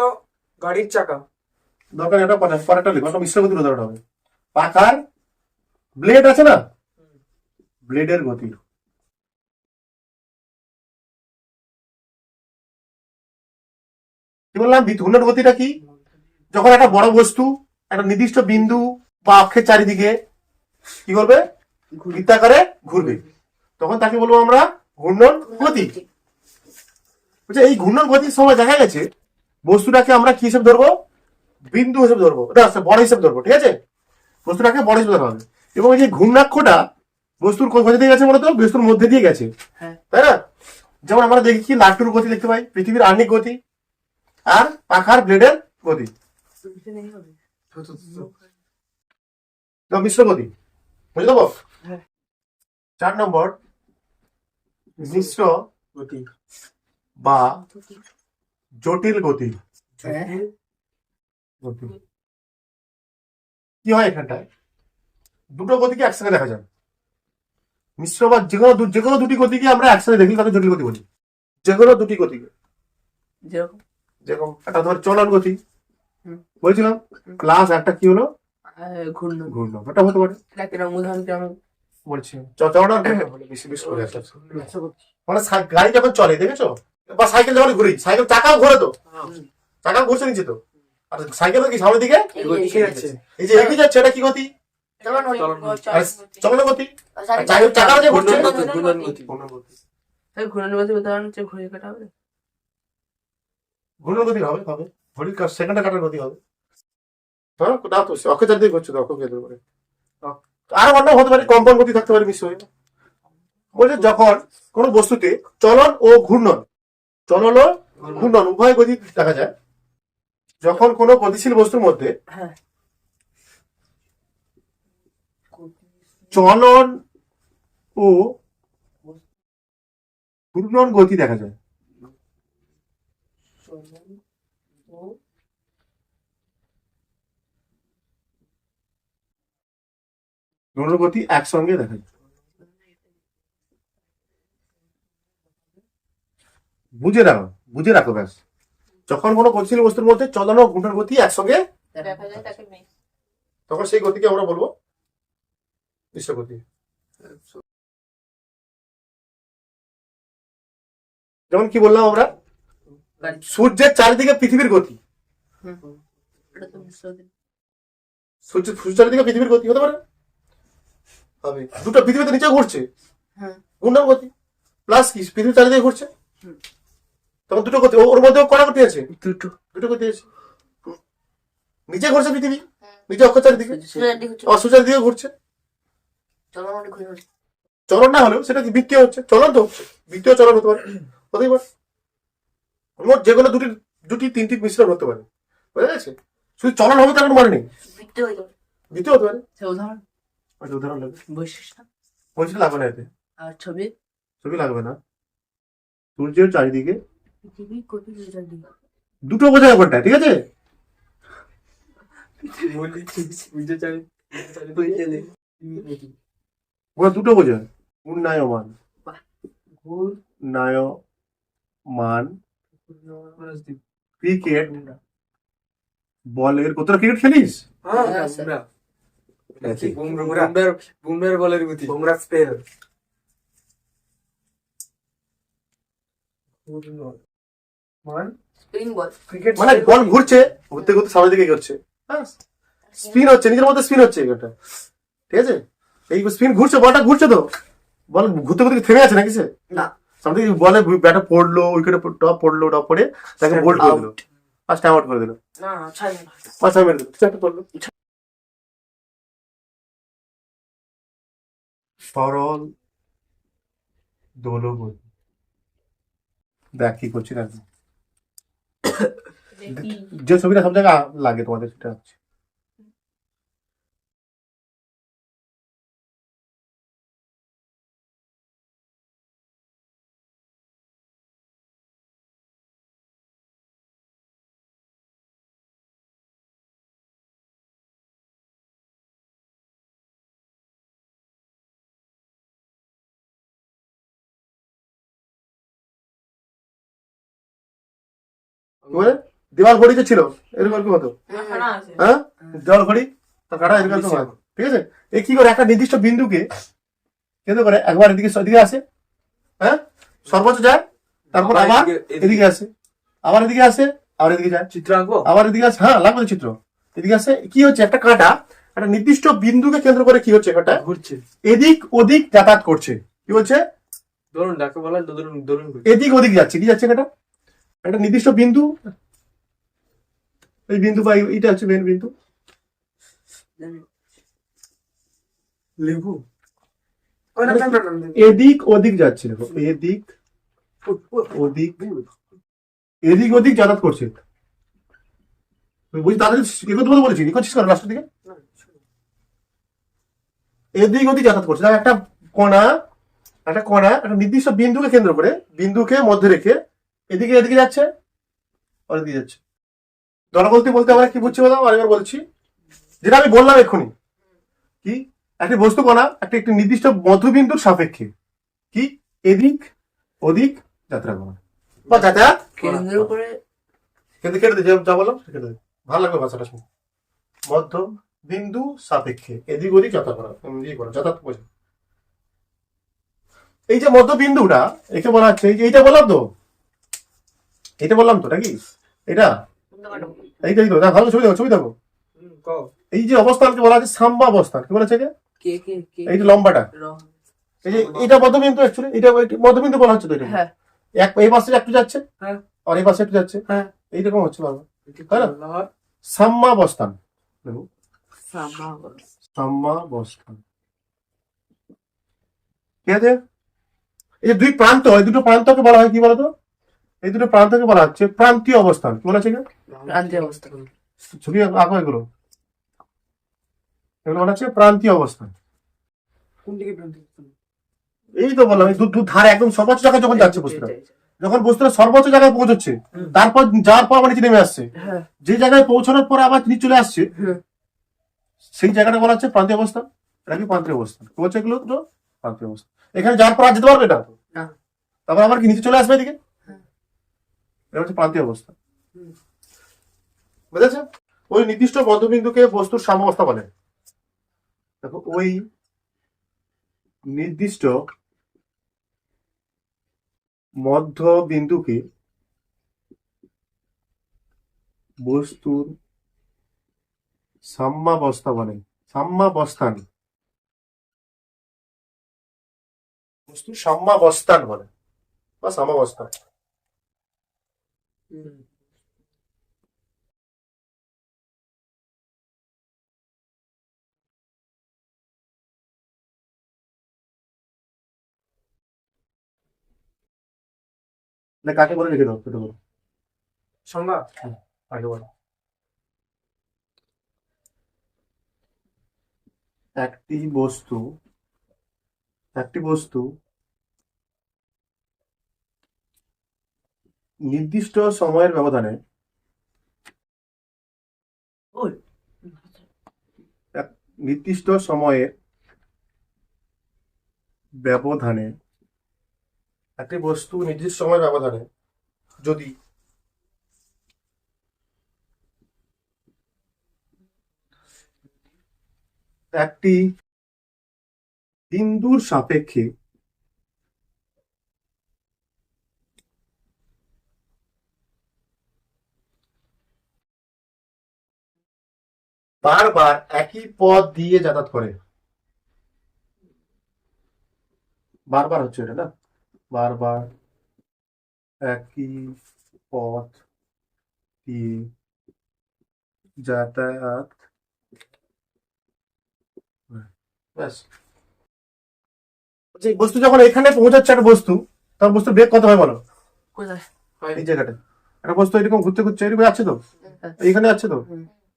গাড়ির চাকা দরকার, এটা পরেরটা লিখো, মিশ্র গতির উদাহরণ হবে। পাখার ব্লেড আছে না, ব্লেডের গতি। কি বললাম? ঘূর্ণন গতিটা কি? যখন একটা বড় বস্তু একটা নির্দিষ্ট বিন্দু বা অক্ষের চারিদিকে কি করবে? বৃত্তাকারে ঘুরবে, তখন তাকে বলবো আমরা ঘূর্ণন গতি। এই ঘূর্ণন গতির সময় দেখা গেছে বস্তুটাকে আমরা কি হিসেবে ধরবো? বিন্দু হিসেবে ধরবো, বড় হিসেবে ধরবো, ঠিক আছে? বস্তুটাকে বড় হিসেবে ধরা হবে। এবং এই যে ঘূর্ণাক্ষটা বস্তুর কোথা দিয়ে গেছে বলতো? বস্তুর মধ্যে দিয়ে গেছে, তাই না? যেমন আমরা দেখি কি লাট্টুর গতি দেখতে পাই, পৃথিবীর আহ্নিক গতি, আর পাখার ব্লেডের গতি, মিশ্র গতি। বুঝে দেবো? 4 নম্বর, মিশ্র গতি বা জটিল গতি। কি হয় এখানটায়? দুটো গতিকে একসঙ্গে দেখা যায়। মিশ্র বা যেকোনো দুটি গতিকে আমরা একসাথে দেখি তাকে জটিল গতি বলি। যেকোনো দুটি গতিকে, যেরকম একটা ধর চলন গতি বলছিলাম, প্লাস একটা কি হলো? ঘূর্ণন। এটা হতে পারে। বলছি মানে গাড়ি যখন চলে দেখেছো, বা সাইকেল যখন ঘুরি, সাইকেল চাকাও ঘোরে তো, চাকাও ঘুরছে নিচে তো, আর সাইকেল কি সামনের দিকে এই যে এগিয়ে যাচ্ছে, এটা কি গতি? চলন গতি। চাকা যে ঘুরছে ঘূর্ণন গতি উদাহরণ হচ্ছে ঘড়ি কাটা হবে। ঘূর্ণন গতি হবে, ঘড়ির সেকেন্ডে কাটার গতি হবে। হ্যাঁ, না তো অক্ষের চারিদিকে ঘুরছে তো, অক্ষ কেন্দ্র করে। আরো অন্য হতে পারে, কম্পন গতি থাকতে পারে মিশ্র হয়ে। বলছে যখন কোন বস্তুতে চলন ও ঘূর্ণন উভয় গতি দেখা যায়, যখন কোন গতিশীল বস্তুর মধ্যে চলন ও ঘূর্ণন গতি দেখা যায়। ঘূর্ণন গতি একসঙ্গে দেখা যায়। বুঝে রাখো ব্যাস। যখন কোনো গতিশীল বস্তুর মধ্যে চলন ও ঘূর্ণন গতি একসঙ্গে দেখা যায়, তখন সেই গতিকে আমরা বলবো মিশ্র গতি। যেমন কি বললাম আমরা, সূর্যের চারিদিকে পৃথিবীর গতি, সূর্যের চারিদিকে পৃথিবীর গতি হতে পারে। দুটো পৃথিবীতে নিচে ঘুরছে, ঘূর্ণন গতি, প্লাস কি পৃথিবীর চারিদিকে ঘুরছে, তখন দুটো গতি। ওর মধ্যে কটা গতি আছে? দুটো গতি আছে। নিচে ঘুরছে পৃথিবী, নিচে অক্ষ চারিদিকে, সূর্যের দিকে ঘুরছে। চলন না হলেও সেটা কি বৃত্তীয় হচ্ছে, চলন তো হচ্ছে, বৃত্তীয় চলন হতে পারে, হতেই পারে। মোট যেগুলো দুটি তিনটি মিশ্রণ হতে পারে, বোঝা যাচ্ছে? শুধু চলন হবে তার কোনো মানে নেই, বৃত্তীয় হতে পারে। উদাহরণ লাগবে, বৈশিষ্ট্য লাগবে না এতে, ছবি লাগবে না। সূর্যের চারিদিকে দুটো বোঝায় কোনটা, ঠিক আছে? ওরা দুটো বোঝায়, ঘূর্ণায়মান, ঘূর্ণায়মান ক্রিকেট বলের, কতটা ক্রিকেট খেলিস? বুমরার বলের গতি, বুমরা স্পেল। মানে বল ঘুরছে, ঘুরতে ঘুরতে সামনের দিকে এগোচ্ছে, স্পিন হচ্ছে, নিজের মধ্যে স্পিন হচ্ছে এটা, ঠিক আছে? এই স্পিন ঘুরছে, বলটা ঘুরছে, তো বল ঘুরতে ঘুরতে থেমে আছে নাকি? সে না, সামনে বলে ব্যাটটা পড়লো, উইকেটে টপ পড়লো, টপ পড়ে তাকে বোল্ড করে দিল, ফার্স্ট আউট করে দিল, 5 মেরে দিল, চারটে পড়লো। সরল দোলগতি, দেখ কি করছি না, যে ছবিটা সব জায়গায় লাগে তোমাদের সেটা হচ্ছে দেওয়াল ঘড়ি যে ছিল এরকম এরকম হতো, হ্যাঁ, দেওয়াল ঘড়ি তার কাটা এরকম তো হয়, ঠিক আছে? এই কি করে একটা নির্দিষ্ট বিন্দুকে কেন্দ্র করে একবার এদিকে আসে, হ্যাঁ, সর্বোচ্চ যায়, তারপর আবার এদিকে আসে, আবার এদিকে আসে, আবার এদিকে যায়, চিত্র আঁকবো, আবার এদিকে আসে, হ্যাঁ লাগবে চিত্র, এদিকে আসে। কি হচ্ছে, একটা কাঁটা একটা নির্দিষ্ট বিন্দুকে কেন্দ্র করে কি হচ্ছে, কাঁটা ঘুরছে, এদিক ওদিক যাতায়াত করছে। কি বলছে? ধরুন ডাকে বলা, ধরুন এদিক ওদিক যাচ্ছে, কি যাচ্ছে কাঁটা? একটা নির্দিষ্ট বিন্দু, এই বিন্দু বা এইটা হচ্ছে মেন বিন্দু, লিখবো, এদিক ওদিক যাচ্ছে, দেখো এদিক ওদিক, এদিক ওদিক যাতায়াত করছে, বুঝি? তাদের এগোতে বলতে বলেছি, করছিস কেন রাস্তার দিকে? এদিক ওদিক যাতায়াত করছে, তার একটা কণা একটা নির্দিষ্ট বিন্দুকে কেন্দ্র করে, বিন্দুকে মধ্যে রেখে এদিকে এদিকে যাচ্ছে, ওদিকে যাচ্ছে। দলগতি বলতে আমরা কি বুঝছি বললাম, আরেকবার বলছি, যেটা আমি বললাম এক্ষুনি, কি একটি বস্তু কণা একটি নির্দিষ্ট মধ্যবিন্দুর সাপেক্ষে কি এদিক ওদিক যাত্রা করা বা যাতায়াত কেন্দ্র করে, কিন্তু কেটে দিই, যা বললাম কেটে দিই, ভালো লাগবে ভাষাটা শুনে। মধ্য বিন্দু সাপেক্ষে এদিক ওদিক যাত্রা করা, যাতায়াত বোঝে। এই যে মধ্যবিন্দুটা একে বলা হচ্ছে, এইটা বললাম তো, এইটা বললাম তো নাকি, এটা এইটাই তো, ভালো ছবি দেখো, এই যে অবস্থানকে বলা হচ্ছে সাম্যা অবস্থান। কি বলেছে? এই যে লম্বাটা, এই যে এটা মধ্যবিন্দু, অ্যাকচুয়ালি এটা মধ্যবিন্দু বলা হচ্ছে তো, এটা এই পাশে একটু যাচ্ছে আর এই পাশে একটু যাচ্ছে, এইরকম হচ্ছে বারবার, তাই না? সাম্যাবস্থান, সাম্যাবস্থান, ঠিক আছে? এই যে দুই প্রান্ত, এই দুটো প্রান্তকে বলা হয় কি বলতো? এই দুটো প্রান্তকে বলা হচ্ছে প্রান্তীয় অবস্থান। কি বলা হচ্ছে? ছবি আঁকো, এগুলো বলা হচ্ছে প্রান্তীয় অবস্থান। এই তো বললাম, দু ধারে একদম সর্বোচ্চ জায়গায় যখন যাচ্ছে বস্তুটা, যখন বস্তুটা সর্বোচ্চ জায়গায় পৌঁছচ্ছে, তারপর যাওয়ার পর আবার নিচে নেমে আসছে, যে জায়গায় পৌঁছানোর পর আবার নিচে চলে আসছে, সেই জায়গাটা বলা হচ্ছে প্রান্তীয় অবস্থান। এটা কি প্রান্তীয় অবস্থান? কি বলছে এগুলো? দুটো প্রান্তীয় অবস্থান। এখানে যাওয়ার পর আর যেতে পারবে এটা, তারপর আবার কি নিচে চলে আসবে এদিকে, এটা হচ্ছে প্রান্তীয় অবস্থা। বুঝেছে? ওই নির্দিষ্ট মধ্যবিন্দুকে বস্তুর সাম্যাবস্থা বলে। দেখো, ওই নির্দিষ্ট মধ্যবিন্দুকে বস্তুর সাম্যাবস্থা বলে, সাম্যাবস্থান, বস্তুর সাম্যাবস্থান বলে বা সাম্যাবস্থান। না কাকে বলে লিখে দাও ছোট করে। সংজ্ঞা আগে বলো। একটি বস্তু নির্দিষ্ট সময়ের ব্যবধানে ওই নির্দিষ্ট সময়ের ব্যবধানে একটি বস্তু নির্দিষ্ট সময়ের ব্যবধানে যদি একটি বিন্দুর সাপেক্ষে বারবার একই পথ দিয়ে যাতায়াত করে, বারবার হচ্ছে এটা না, বারবার একই পথ দিয়ে যাতায়াত, ব্যাস। যে বস্তু যখন এখানে পৌঁছাচ্ছে একটা বস্তু, তখন বস্তুর বেগ কত হয় বলো? কোথায়? এই জায়গাটা একটা বস্তু এরকম ঘুরতে ঘুরতে এরকম যাচ্ছে তো, হ্যাঁ। এইখানে যাচ্ছে তো,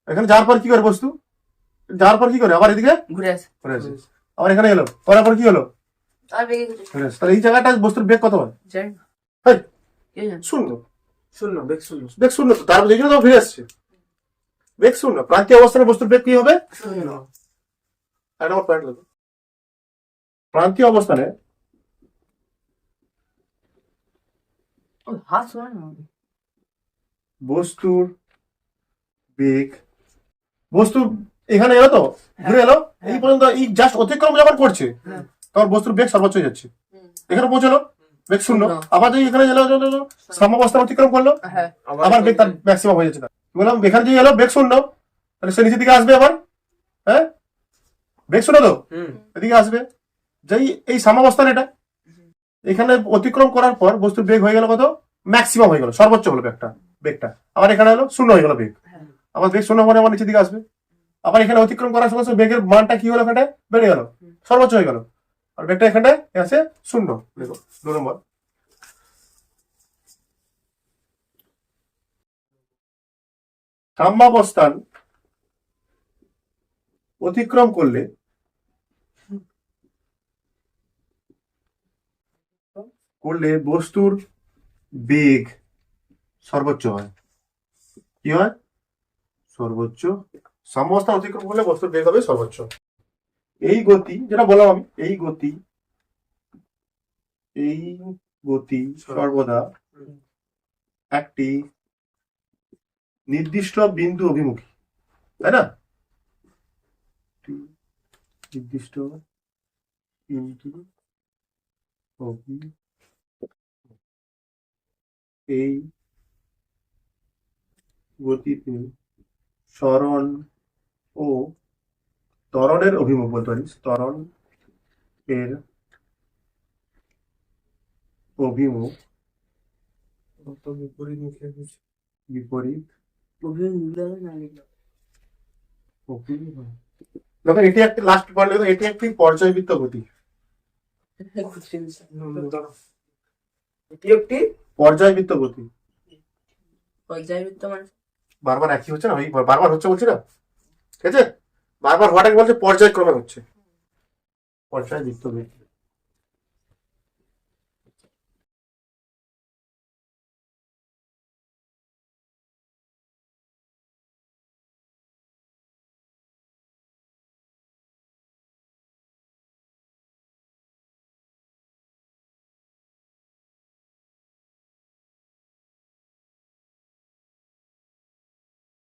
এখানে যাওয়ার পর কি করে বস্তু, যাওয়ার পর কি করে আবার এদিকে ঘুরে আসে। ঘুরে আসে, আবার এখানে এলো, করার পর কি হলো? আর বেগে ঘুরে ঘুরে আসে। তাহলে এই জায়গাটা বস্তুর বেগ কত হয়? যাই না। হেই, কে জানে? শূন্য। শূন্য বেগ শূন্য। বেগ শূন্য তো, তার এই জন্য তো ফিরে আসছে, বেগ শূন্য। প্রান্তীয় অবস্থানে বস্তুর বেগ কি হবে? শূন্য। আর আমার পয়েন্ট লাগবে, প্রান্তীয় অবস্থানে ওই হাত শোনা না। বস্তুর বেগ, বস্তু এখানে এলো তো, ঘুরে এলো, এই পর্যন্ত এই জাস্ট অতিক্রম যখন করছে, হ্যাঁ। তখন বস্তুর বেগ সর্বোচ্চ হয়ে যাচ্ছে। এখানে পৌঁছালো, বেগ শূন্য। শূন্য। আবার যদি এখানে এলো সাম্যাবস্থা অতিক্রম করলো, হ্যাঁ। আবার বেগ তার ম্যাক্সিমাম হয়ে যাচ্ছে। বললাম এখানে যদি এলো বেগ শূন্য, তাহলে সে নিচের দিকে আসবে আবার, হ্যাঁ বেগ শূন্য তো, এদিকে আসবে। যেই এই সাম্যাবস্থান এটা, এখানে অতিক্রম করার পর বস্তুর বেগ হয়ে গেল কত? ম্যাক্সিমাম হয়ে গেল, সর্বোচ্চ হলো বেগটা। আবার এখানে এলো শূন্য হয়ে গেল বেগ, হ্যাঁ। আবার বেগ শূন্য মানে আবার নিচের দিকে আসবে। আবার এখানে অতিক্রম করার সময় বেগের মানটা কি হলো, এখানে বেড়ে গেল, সর্বোচ্চ হয়ে গেল। আর বেগটা এখানটায় আছে শূন্য। দেখো 2 নম্বর, সাম্যাবস্থান অতিক্রম করলে বস্তুর বেগ সর্বোচ্চ হয়। কি হয়? সর্বোচ্চ। সাম্যাবস্থান অতিক্রম করলে বস্তুর বেগ হবে সর্বোচ্চ। এই গতি যেটা বললাম আমি, এই গতি সর্বদা একটি নির্দিষ্ট বিন্দু অভিমুখী, তাই না? নির্দিষ্ট বিন্দু অভিমুখী। এই গতিতে সরণ ও ত্বরণের অভিমুখ বলতে পারিস, ত্বরণ এর অভিমুখ বিপরীত মুখে বিপরীত অভিনয় নিলে না নিলে। দেখো এটি একটি লাস্ট পয়েন্ট, এটি একটি পর্যায়বৃত্ত গতি। এটি একটি পর্যায়বৃত্ত গতি, পর্যায়বৃত্ত মানে বারবার একই হচ্ছে না, বারবার হচ্ছে বলছি না, ঠিক আছে? বারবার হওয়াটাকে বলছে পর্যায়ক্রমে হচ্ছে, পর্যায়বৃত্ত গতি।